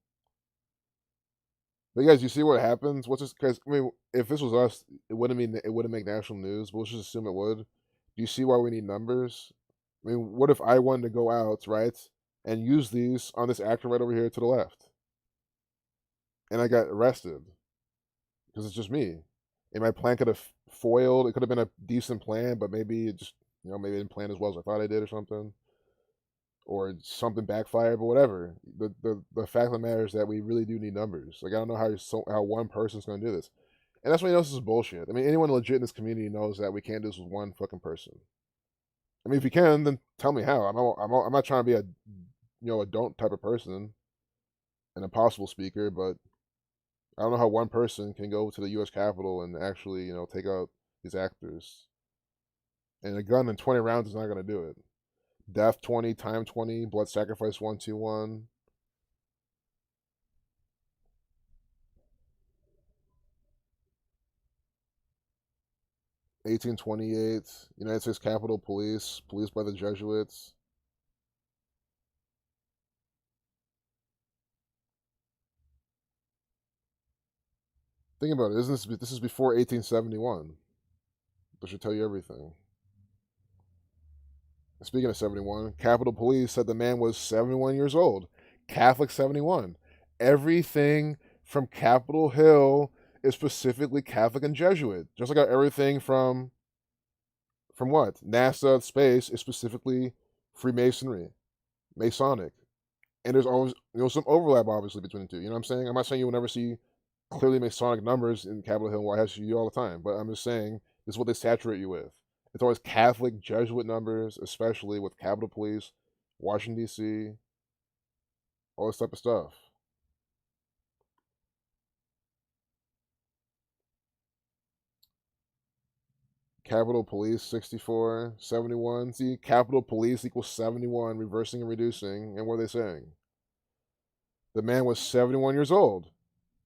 But guys, you see what happens? What's this? Because I mean, if this was us, it wouldn't make national news. But let's just assume it would. Do you see why we need numbers? I mean, what if I wanted to go out, right, and use these on this actor right over here to the left, and I got arrested because it's just me, and my plan could have foiled. It could have been a decent plan, but maybe it just maybe it didn't plan as well as I thought I did or something. or something backfired, but whatever. The fact of the matter is that we really do need numbers. Like I don't know how one person's going to do this, and that's why you know this is bullshit. I mean, anyone legit in this community knows that we can't do this with one fucking person. I mean, if you can, then tell me how. I'm not trying to be a a don't type of person, an impossible speaker, but I don't know how one person can go to the U.S. Capitol and actually take out these actors. And a gun in 20 rounds is not going to do it. Death 20, time 20, blood sacrifice 121. (1828) United States Capitol Police, policed by the Jesuits. Think about it. This is before 1871? That should tell you everything. Speaking of 71, Capitol Police said the man was 71 years old. Catholic 71. Everything from Capitol Hill is specifically Catholic and Jesuit. Just like how everything from what? NASA, space is specifically Freemasonry, Masonic. And there's always some overlap obviously between the two. You know what I'm saying? I'm not saying you will never see clearly Masonic numbers in Capitol Hill and White House all the time, but I'm just saying this is what they saturate you with. It's always Catholic Jesuit numbers, especially with Capitol Police, Washington, D.C., all this type of stuff. Capitol Police 64, 71. See, Capitol Police equals 71, reversing and reducing. And what are they saying? The man was 71 years old.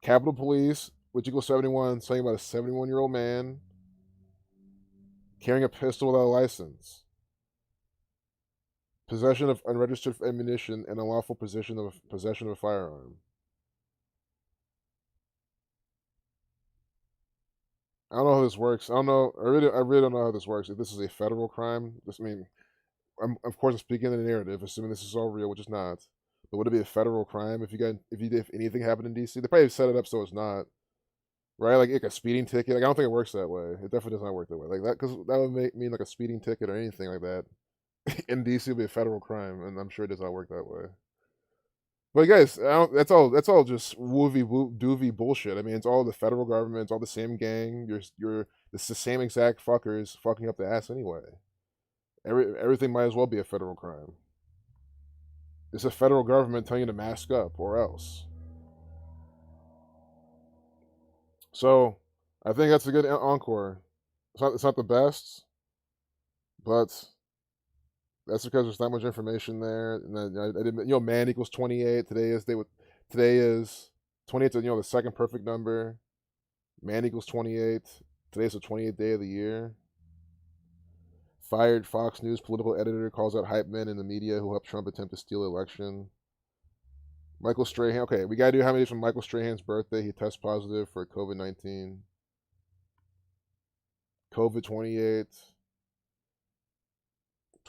Capitol Police, which equals 71, saying about a 71-year-old man carrying a pistol without a license. Possession of unregistered ammunition and unlawful possession of a firearm. I don't know how this works. I don't know. I really don't know how this works. If this is a federal crime, I'm of course I'm speaking in the narrative, assuming this is all real, which is not. But would it be a federal crime if anything happened in DC? They probably set it up so it's not, right? Like a speeding ticket. Like I don't think it works that way. It definitely does not work that way. Like that, because that would mean like a speeding ticket or anything like that in DC would be a federal crime, and I'm sure it does not work that way. But guys, that's all just doovy bullshit. I mean, it's all the federal government, it's all the same gang. It's the same exact fuckers fucking up the ass anyway. Everything might as well be a federal crime. It's a federal government telling you to mask up or else. So I think that's a good encore. It's not the best, but that's because there's not much information there. And then I didn't, man equals 28. Today is 28. The second perfect number. Man equals 28. Today's the 28th day of the year. Fired Fox News political editor calls out hype men in the media who helped Trump attempt to steal the election. Michael Strahan. Okay, we gotta do how many days from Michael Strahan's birthday? He tests positive for COVID-19. COVID 28.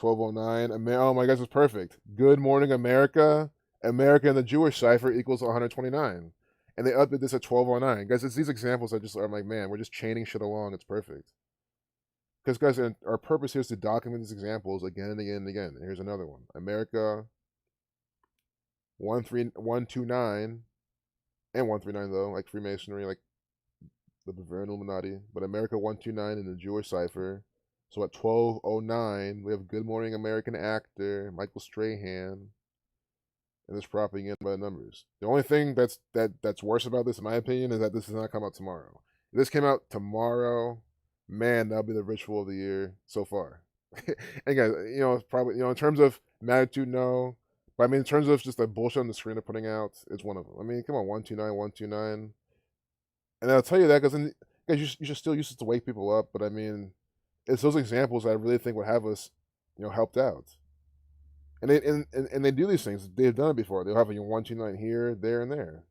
1209. Oh my gosh, it's perfect. Good morning, America. America and the Jewish cipher equals 129. And they update this at 1209. Guys, it's these examples I'm like, man, we're just chaining shit along. It's perfect. Because, guys, our purpose here is to document these examples again and again and again. And here's another one. America 129 and 139, though, like Freemasonry, like the Bavarian Illuminati. But America 129 in the Jewish cipher. So at 1209, we have Good Morning American actor Michael Strahan, and this propping in by the numbers. The only thing that's worse about this, in my opinion, is that this does not come out tomorrow. If this came out tomorrow, man, that'll be the ritual of the year so far. And guys, probably in terms of magnitude, no. But I mean, in terms of just the bullshit on the screen they're putting out, it's one of them. I mean, come on, 129, 129. And I'll tell you that because guys, you should still use it to wake people up. But I mean, it's those examples that I really think would have us, helped out. And they do these things. They've done it before. They'll have a 129 here, there, and there.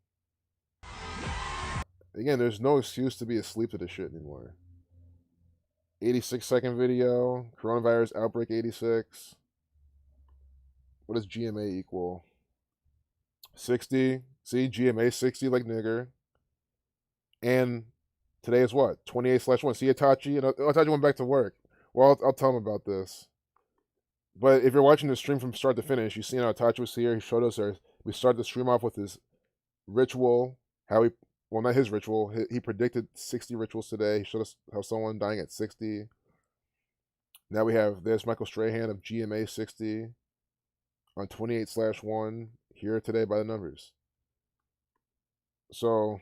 Again, there's no excuse to be asleep to this shit anymore. 86-second video. Coronavirus outbreak 86. What does GMA equal? 60. See, GMA 60 like nigger. And today is what? 28/1. See Itachi? And Itachi went back to work. Well, I'll tell him about this. But if you're watching the stream from start to finish, you see how Tachi was here. He showed us we started the stream off with his ritual. How he, well, not his ritual. He predicted 60 rituals today. He showed us how someone dying at 60. Now we have there's Michael Strahan of GMA 60 on 28/1 here today by the numbers. So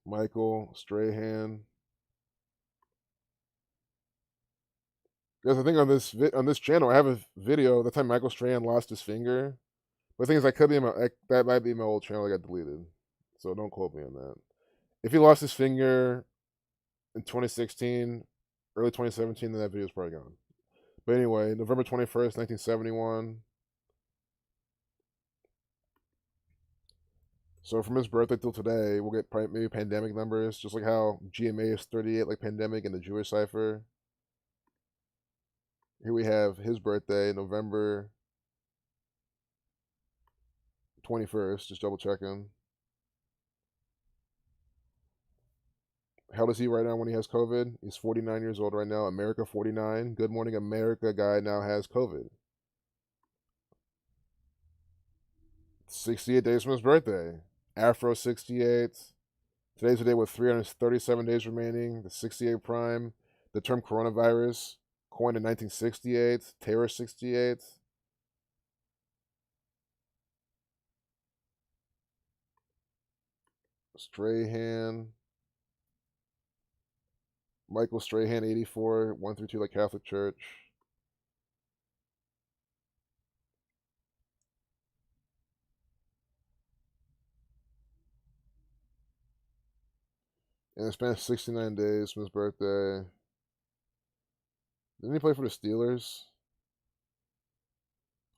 Michael Strahan. Because I think on this channel I have a video the time Michael Strahan lost his finger. But the thing is, that might be my old channel that got deleted. So don't quote me on that. If he lost his finger in 2016, early 2017, then that video is probably gone. But anyway, November 21st, 1971. So from his birthday till today, we'll get maybe pandemic numbers, just like how GMA is 38, like pandemic in the Jewish cipher. Here we have his birthday, November 21st, just double checking. How old is he right now when he has COVID? He's 49 years old right now. America 49. Good Morning America guy now has COVID. 68 days from his birthday. Afro 68. Today's the day with 337 days remaining. The 68 prime. The term coronavirus, coined in 1968. Terror 68. Strahan. Michael Strahan, 84, 1 through 2, like Catholic Church. And it spent 69 days from his birthday. Didn't he play for the Steelers?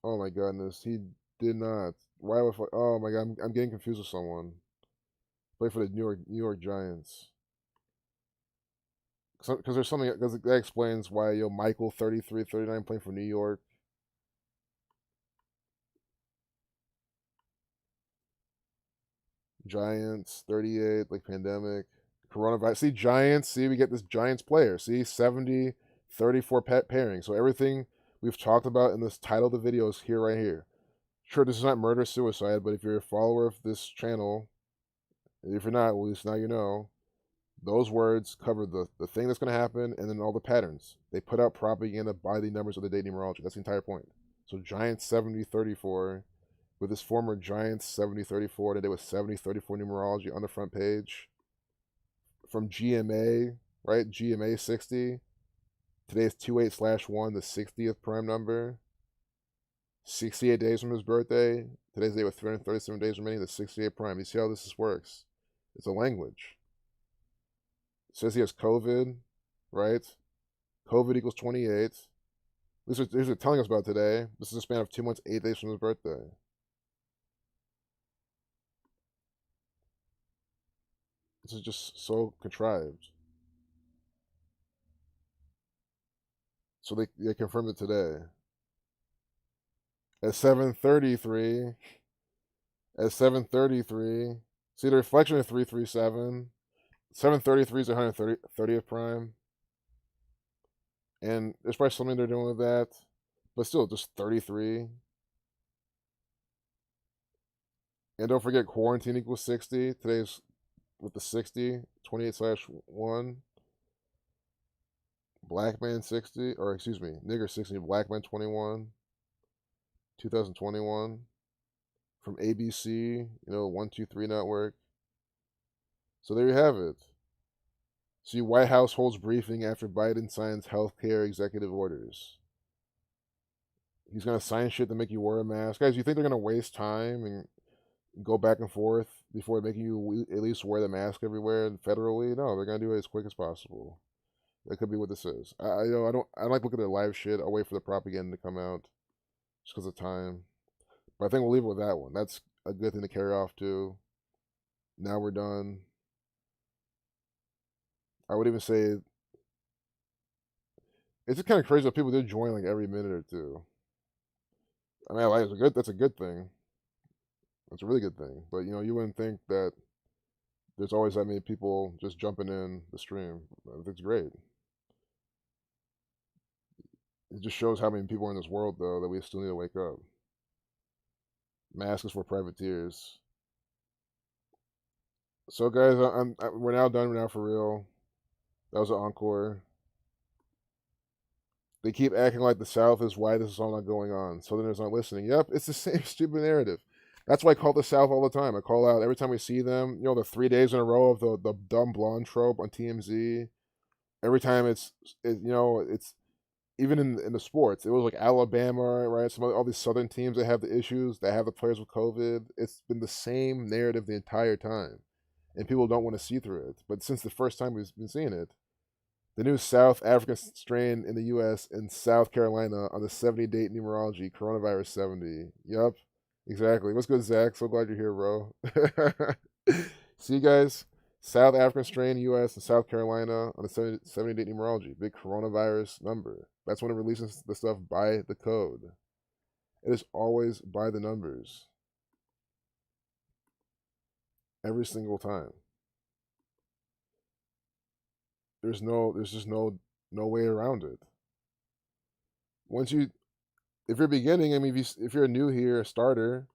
Oh my goodness, he did not. Why would? Oh my god, I'm getting confused with someone. Play for the New York Giants. Because there's something because that explains why Michael 33, 39 playing for New York. Giants 38 like pandemic. Coronavirus. See Giants. See we get this Giants player. See 70, 34 pairing. So everything we've talked about in this title of the video is here right here. Sure, this is not murder suicide, but if you're a follower of this channel, if you're not, well, at least now you know. Those words cover the thing that's going to happen and then all the patterns. They put out propaganda by the numbers of the date numerology. That's the entire point. So Giants 7034 with this former Giants 7034 today with 7034 numerology on the front page. From GMA, right? GMA 60. Today is 28/1, the 60th prime number. 68 days from his birthday. Today's the day with 337 days remaining, the 68 prime. You see how this works? It's a language. It says he has COVID, right? COVID equals 28. These are telling us about today. This is a span of 2 months, 8 days from his birthday. This is just so contrived. So they confirmed it today. At 7:33. At 7:33. See the reflection of 337. 733 is 130th prime. And there's probably something they're doing with that. But still, just 33. And don't forget, quarantine equals 60. Today's with the 60. 28/1. Black man 60. Or excuse me, nigger 60. Black man 21. 2021. From ABC, 123 network. So there you have it. See, White House holds briefing after Biden signs healthcare executive orders. He's going to sign shit to make you wear a mask. Guys, you think they're going to waste time and go back and forth before making you at least wear the mask everywhere and federally? No, they're going to do it as quick as possible. That could be what this is. I don't like looking at the live shit. I'll wait for the propaganda to come out just because of time. But I think we'll leave it with that one. That's a good thing to carry off to. Now we're done. I would even say it's just kind of crazy that people do join like every minute or two. I mean, that's a good thing. That's a really good thing. But you wouldn't think that there's always that many people just jumping in the stream. It's great. It just shows how many people are in this world, though, that we still need to wake up. Masks for privateers. So, guys, we're now done. We're now for real. That was an encore. They keep acting like the South is why this is all not going on. Southerners aren't listening. Yep, it's the same stupid narrative. That's why I call the South all the time. I call out every time we see them. You know, the 3 days in a row of the dumb blonde trope on TMZ. Every time it's even in the sports. It was like Alabama, right? All these Southern teams that have the issues, that have the players with COVID. It's been the same narrative the entire time, and people don't want to see through it. But since the first time we've been seeing it, the new South African strain in the U.S. and South Carolina on the 70-date numerology, coronavirus 70. Yup, exactly. What's good, Zach? So glad you're here, bro. See you guys. South African strain, U.S. and South Carolina on the 70-date numerology. Big coronavirus number. That's when it releases the stuff by the code. It is always by the numbers. Every single time. There's just no way around it. If you're beginning, I mean, if you're new here, a starter,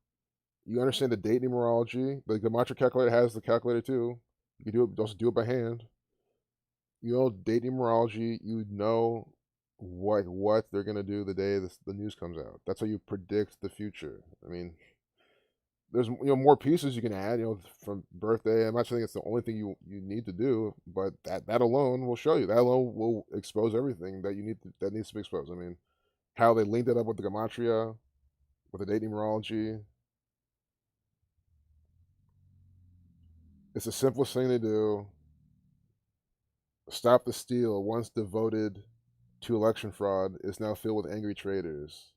you understand the date numerology. The gematria calculator has the calculator too. You can also do it by hand. You know date numerology. You know what they're gonna do the day the news comes out. That's how you predict the future. I mean, there's more pieces you can add, from birthday. I'm not saying it's the only thing you need to do, but that alone will show you. That alone will expose everything that that needs to be exposed. I mean, how they linked it up with the gematria, with the date numerology. It's the simplest thing to do. Stop the steal, once devoted to election fraud, is now filled with angry traitors.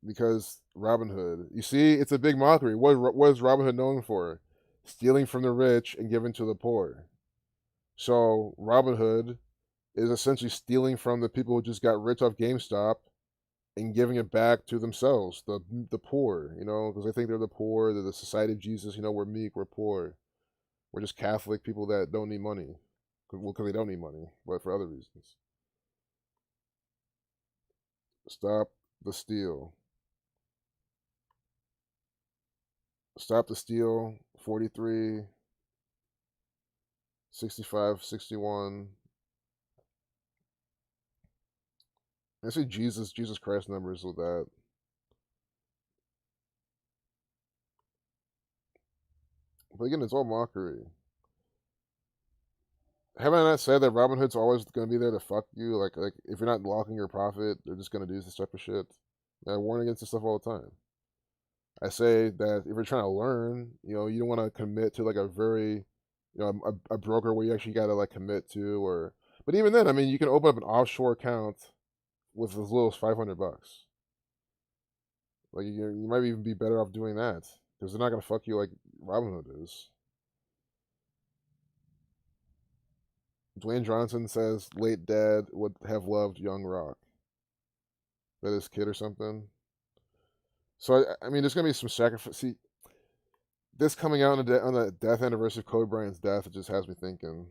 Because Robin Hood. You see, it's a big mockery. What is Robin Hood known for? Stealing from the rich and giving to the poor. So Robin Hood is essentially stealing from the people who just got rich off GameStop and giving it back to themselves, the poor, because they think they're the poor, they're the Society of Jesus, we're meek, we're poor. We're just Catholic people that don't need money. Well, because they don't need money, but for other reasons. Stop the steal. Stop the steal. 43, 65, 61. I see Jesus Christ numbers with that. But again, it's all mockery. Haven't I not said that Robin Hood's always going to be there to fuck you? Like if you're not locking your profit, they're just going to do this type of shit. I warn against this stuff all the time. I say that if you're trying to learn, you don't want to commit to like a very, a broker where you actually got to like commit to, but even then, I mean, you can open up an offshore account with as little as $500. Like you might even be better off doing that because they're not going to fuck you like Robinhood is. Dwayne Johnson says late dad would have loved young Rock. That his kid or something. So I mean, there's gonna be some sacrifice. See, this coming out on the death anniversary of Kobe Bryant's death, it just has me thinking.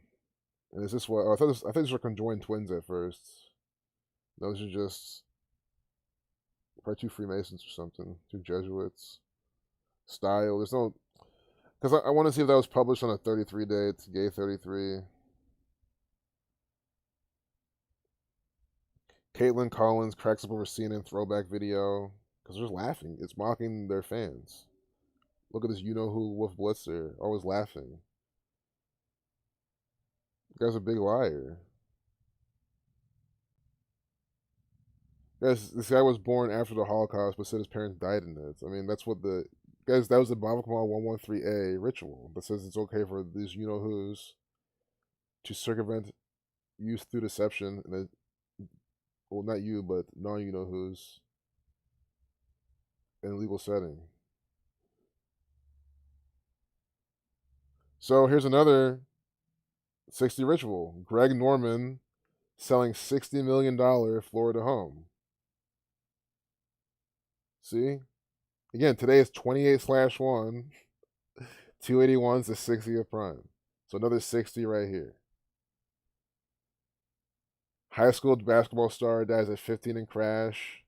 And is this what? I think these were conjoined twins at first. Those are just probably two Freemasons or something, two Jesuits. Style. There's no, because I want to see if that was published on a 33 date, gay 33. Caitlin Collins cracks up over CNN throwback video because they're just laughing. It's mocking their fans. Look at this, who Wolf Blitzer, always laughing. The guy's a big liar. Guys, this guy was born after the Holocaust, but said his parents died in it. I mean, that's what guys. That was the Bava Kamal 113A ritual that says it's okay for these who's to circumvent youth through deception, and well, not you, but non who's in a legal setting. So here's another 60 ritual. Greg Norman selling $60 million Florida home. See? Again, today is 28/1. 281 is the 60th prime. So another 60 right here. High school basketball star dies at 15 in crash.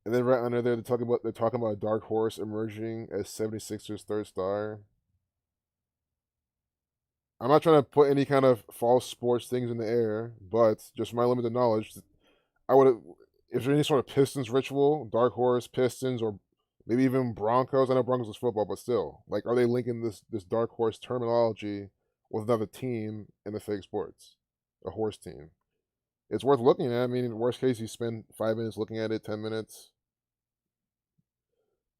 And then right under there, they're talking about a dark horse emerging as 76ers third star. I'm not trying to put any kind of false sports things in the air, but just my limited knowledge, I would. Is there any sort of Pistons ritual, dark horse, Pistons, or maybe even Broncos? I know Broncos is football, but still, like, are they linking this dark horse terminology with another team in the fake sports, a horse team? It's worth looking at. I mean, in the worst case, you spend 5 minutes looking at it, 10 minutes.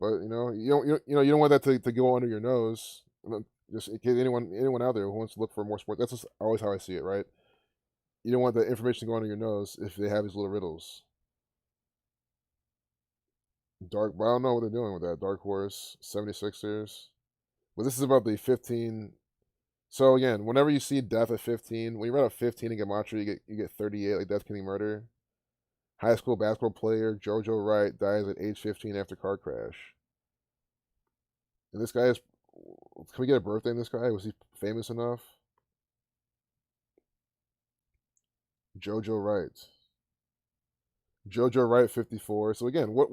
But you don't want that to go under your nose. Just in case anyone out there who wants to look for more sports, that's just always how I see it, right? You don't want the information to go under your nose if they have these little riddles. But I don't know what they're doing with that. Dark Horse, 76ers. But this is about the 15. So again, whenever you see death at 15, when you read out 15 in Gematria, you get 38, like death, killing, murder. High school basketball player JoJo Wright dies at age 15 after car crash. And this guy is. Can we get a birthday in this guy? Was he famous enough? JoJo Wright. JoJo Wright, 54. So again, what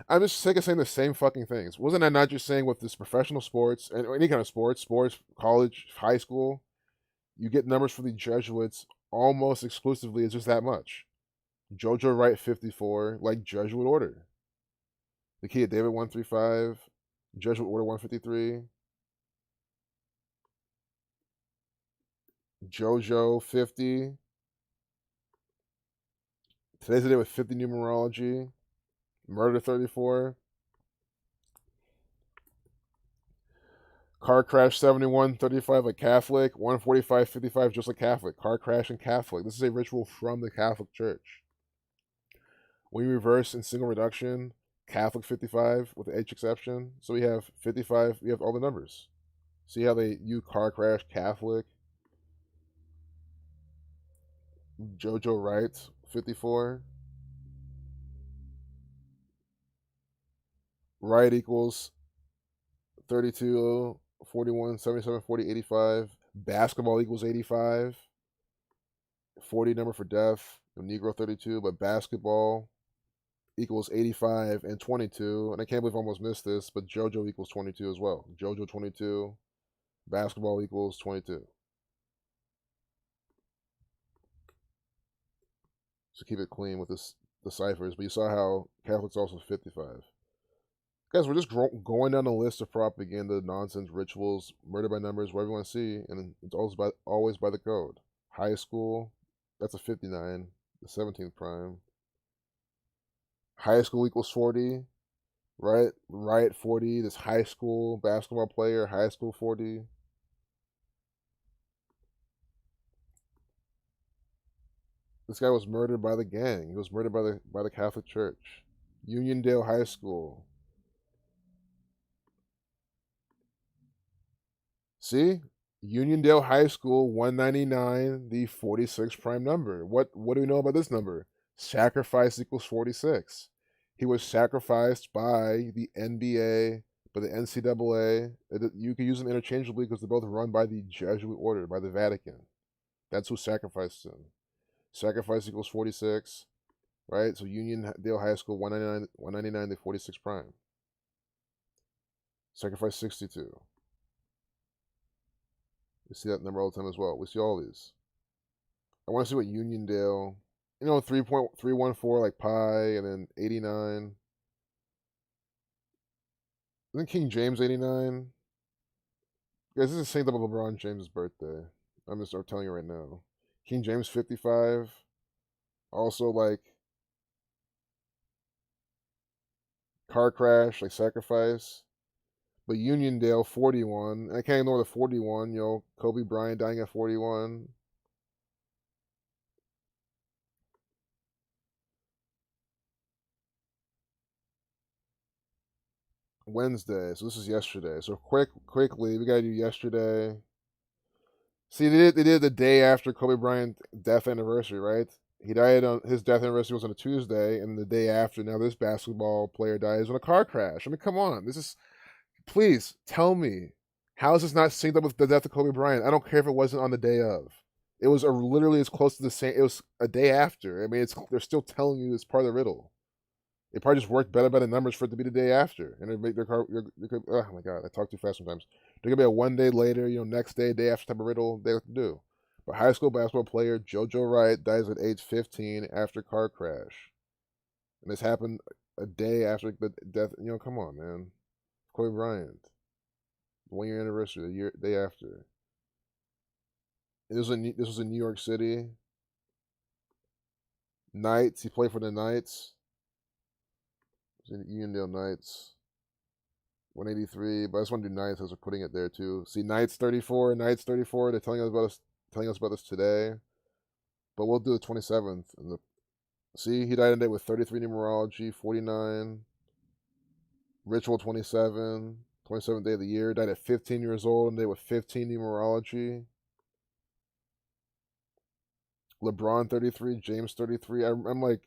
I'm just sick of saying the same fucking things. Wasn't I not just saying with this professional sports and any kind of sports, college, high school, you get numbers for the Jesuits almost exclusively. It's just that much. JoJo Wright, 54, like Jesuit order. The key at David, 135. Jesuit order, 153. JoJo, 50. Today's the day with 50 numerology. Murder, 34. Car crash, 71, 35 like Catholic. 145, 55 just like Catholic. Car crash and Catholic. This is a ritual from the Catholic Church. When you reverse in single reduction, Catholic 55 with the H exception. So we have 55, we have all the numbers. See how you car crash, Catholic. JoJo Wright, 54. Wright equals 32, 41, 77, 40, 85. Basketball equals 85. 40 number for death. Negro, 32, but basketball equals 85 and 22. And I can't believe I almost missed this, but JoJo equals 22 as well. JoJo, 22. Basketball equals 22. So keep it clean with the ciphers. But you saw how Catholic's also 55. Guys, we're just going down the list of propaganda, nonsense, rituals, murder by numbers, whatever you want to see, and it's always by the code. High school, that's a 59, the 17th prime. High school equals 40, right? Riot, 40, this high school basketball player, high school, 40. This guy was murdered by the gang. He was murdered by the Catholic Church. Uniondale High School. See? Uniondale High School, 199, the 46 prime number. What do we know about this number? Sacrifice equals 46. He was sacrificed by the NBA, by the NCAA. You can use them interchangeably because they're both run by the Jesuit order, by the Vatican. That's who sacrificed him. Sacrifice equals 46, right? So Uniondale High School, 199, the 46 prime. Sacrifice, 62. We see that number all the time as well. We see all these. I want to see what Uniondale, 3.314 like pi, and then 89. Isn't King James 89? Guys, this is St. LeBron James' birthday. I'm telling you right now. King James 55. Also like car crash, like sacrifice. But Uniondale 41. I can't ignore the 41, Kobe Bryant dying at 41. Wednesday. So this is yesterday. So quickly, we gotta do yesterday. See, they did the day after Kobe Bryant death anniversary, right? He died on his death anniversary was on a Tuesday, and the day after, now this basketball player dies in a car crash. I mean, come on, this is. Please tell me, how is this not synced up with the death of Kobe Bryant? I don't care if it wasn't on the day of. It was literally as close to the same. It was a day after. I mean, they're still telling you it's part of the riddle. It probably just worked better by the numbers for it to be the day after, and it make their car. Oh my god, I talk too fast sometimes. They're gonna be a one day later, next day, day after type of riddle. They have to do. But high school basketball player JoJo Wright dies at age 15 after car crash, and this happened a day after the death. Come on, man. Kobe Bryant, 1 year anniversary, the day after. This was in New York City. Knights. He played for the Knights. Uniondale Knights. 183. But I just want to do Knights as we're putting it there too. See, Knights 34. Knights 34. They're telling us about this today. But we'll do the 27th. See, he died in a day with 33 numerology, 49. Ritual 27. 27th day of the year. Died at 15 years old and day with 15 numerology. LeBron 33, James 33. I'm like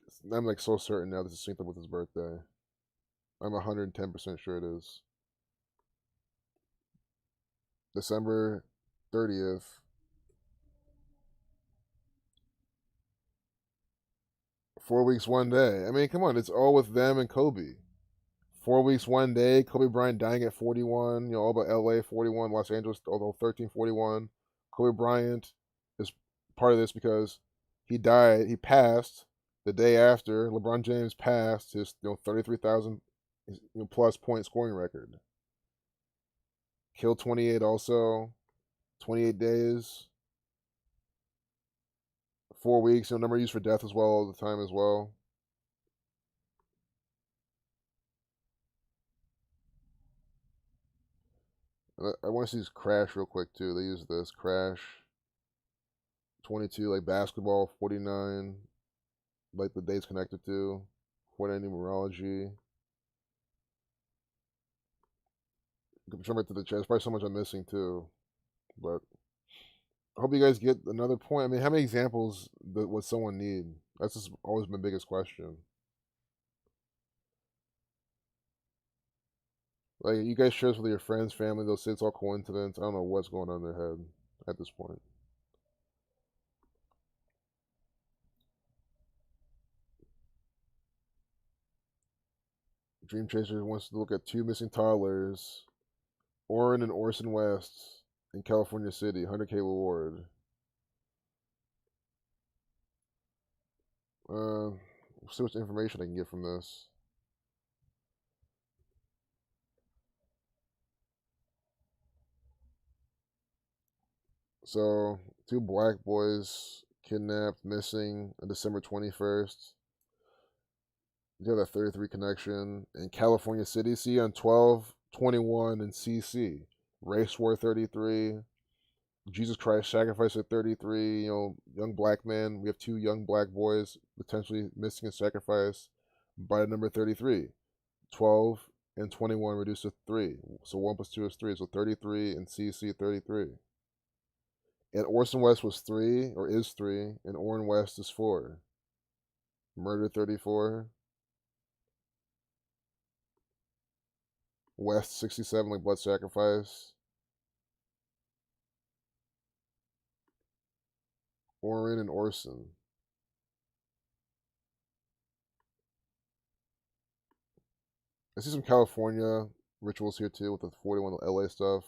so certain now this is synced up with his birthday. I'm 110% sure it is. December 30th. Four weeks, one day. I mean, come on, it's all with them and Kobe. 4 weeks, one day. Kobe Bryant dying at 41. All about LA 41, Los Angeles, although 1341. Kobe Bryant is part of this because he passed the day after LeBron James passed his 33,000 plus point scoring record. Kill 28 also, 28 days, 4 weeks. Number used for death as well all the time as well. I want to see this crash real quick too. They use this crash. 22 like basketball, 49 like the dates connected to, 49 numerology. Jump right to the chat. There's probably so much I'm missing too, but I hope you guys get another point. I mean, how many examples would someone need? That's just always my biggest question. Like, you guys share this with your friends, family, they'll say it's all coincidence. I don't know what's going on in their head at this point. Dream Chaser wants to look at two missing toddlers, Orrin and Orson West, in California City, 100K reward. See what information I can get from this. So, two black boys kidnapped, missing on December 21st. You have that 33 connection in California City. See on 12/21 in CC. Race War 33. Jesus Christ Sacrifice at 33. Young black man. We have two young black boys potentially missing in sacrifice by the number 33. 12 and 21 reduced to 3. So 1 plus 2 is 3. So 33 and CC 33. And Orson West was 3, or is 3, and Orrin West is 4. Murder 34. West 67, like blood sacrifice. Orrin and Orson. I see some California rituals here too with the 41 LA stuff.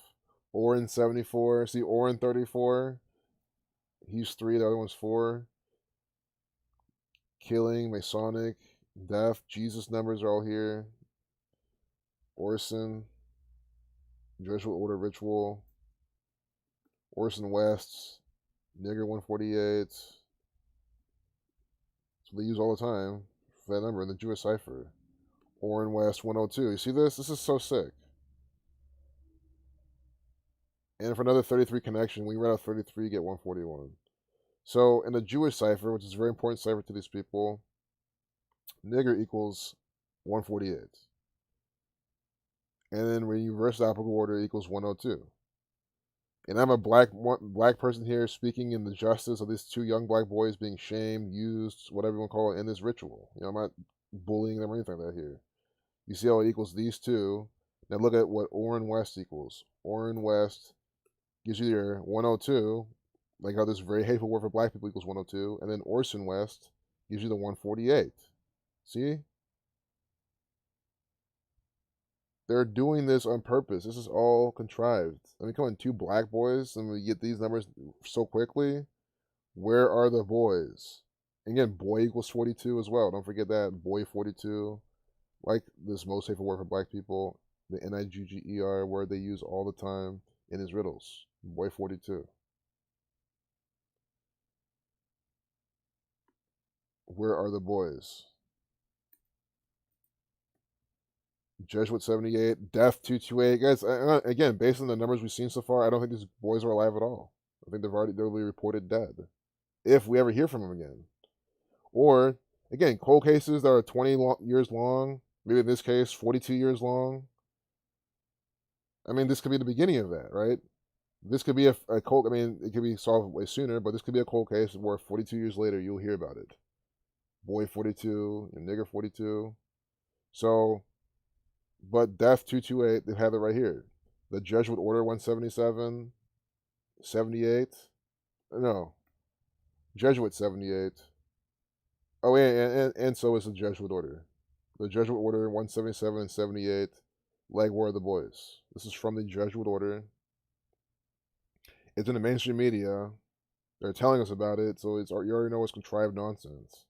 Orrin 74. See Orrin 34. He's 3, the other one's 4. Killing, Masonic, Death, Jesus numbers are all here. Orson, Jesuit Order Ritual. Orson West, Nigger 148. So they use all the time for that number in the Jewish cipher. Orrin West 102. You see this? This is so sick. And for another 33 connection, when you write out 33, you get 141. So in the Jewish cipher, which is a very important cipher to these people, nigger equals 148. And then when you reverse the alphabetical order, it equals 102. And I'm a black person here speaking in the justice of these two young black boys being shamed, used, whatever you want to call it, in this ritual. You know, I'm not bullying them or anything like that here. You see how it equals these two. Now look at what Orrin West equals. Orrin West gives you your 102, like how this very hateful word for black people equals 102, and then Orson West gives you the 148. See? They're doing this on purpose. This is all contrived. I mean, come on, two black boys, and we get these numbers so quickly. Where are the boys? Again, boy equals 42 as well. Don't forget that. Boy 42. Like this most hateful word for black people, the Nigger word they use all the time in his riddles. Boy 42. Where are the boys? Jesuit 78, Death 228. Guys, again, based on the numbers we've seen so far, I don't think these boys are alive at all. I think they'll be reported dead. If we ever hear from them again. Or, again, cold cases that are 20 years long, maybe in this case, 42 years long. I mean, this could be the beginning of that, right? This could be a cold, I mean, it could be solved way sooner, but this could be a cold case where 42 years later you'll hear about it. Boy 42, nigger 42. So, but Death 228, they have it right here. The Jesuit Order 177, 78. No, Jesuit 78. Oh, and so is the Jesuit Order. The Jesuit Order 177 and 78. Like, where are the boys? This is from the Jesuit Order. It's in the mainstream media. They're telling us about it, so you already know it's contrived nonsense.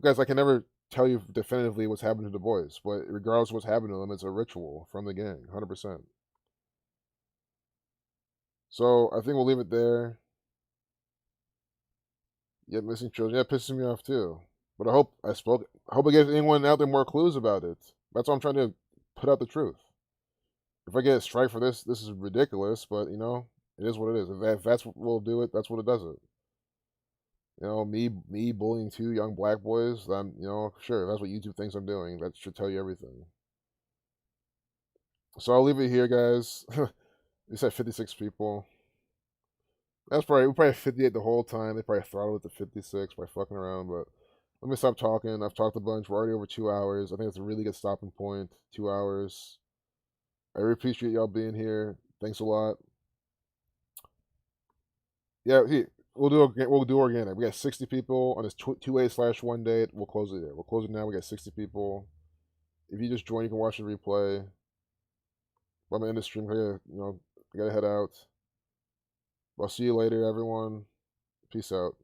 Guys, I can never tell you definitively what's happened to the boys, but regardless of what's happened to them, it's a ritual from the gang, 100%. So I think we'll leave it there. Yeah, missing children. Yeah, it pisses me off too. But I hope I gave anyone out there more clues about it. That's why I'm trying to put out the truth. If I get a strike for this, this is ridiculous, but you know, it is what it is. If that's what will do it, that's what it does it. You know, me bullying two young black boys, sure, if that's what YouTube thinks I'm doing, that should tell you everything. So I'll leave it here, guys. We said 56 people. We probably had 58 the whole time. They probably throttled it to 56 by fucking around, but let me stop talking. I've talked a bunch. We're already over 2 hours. I think it's a really good stopping point. 2 hours. I really appreciate y'all being here. Thanks a lot. Yeah, we'll do organic. We got 60 people on this 2/8/1 date. We'll close it there. We'll close it now. We got 60 people. If you just join, you can watch the replay. I'm gonna end the stream. I gotta head out. I'll see you later, everyone. Peace out.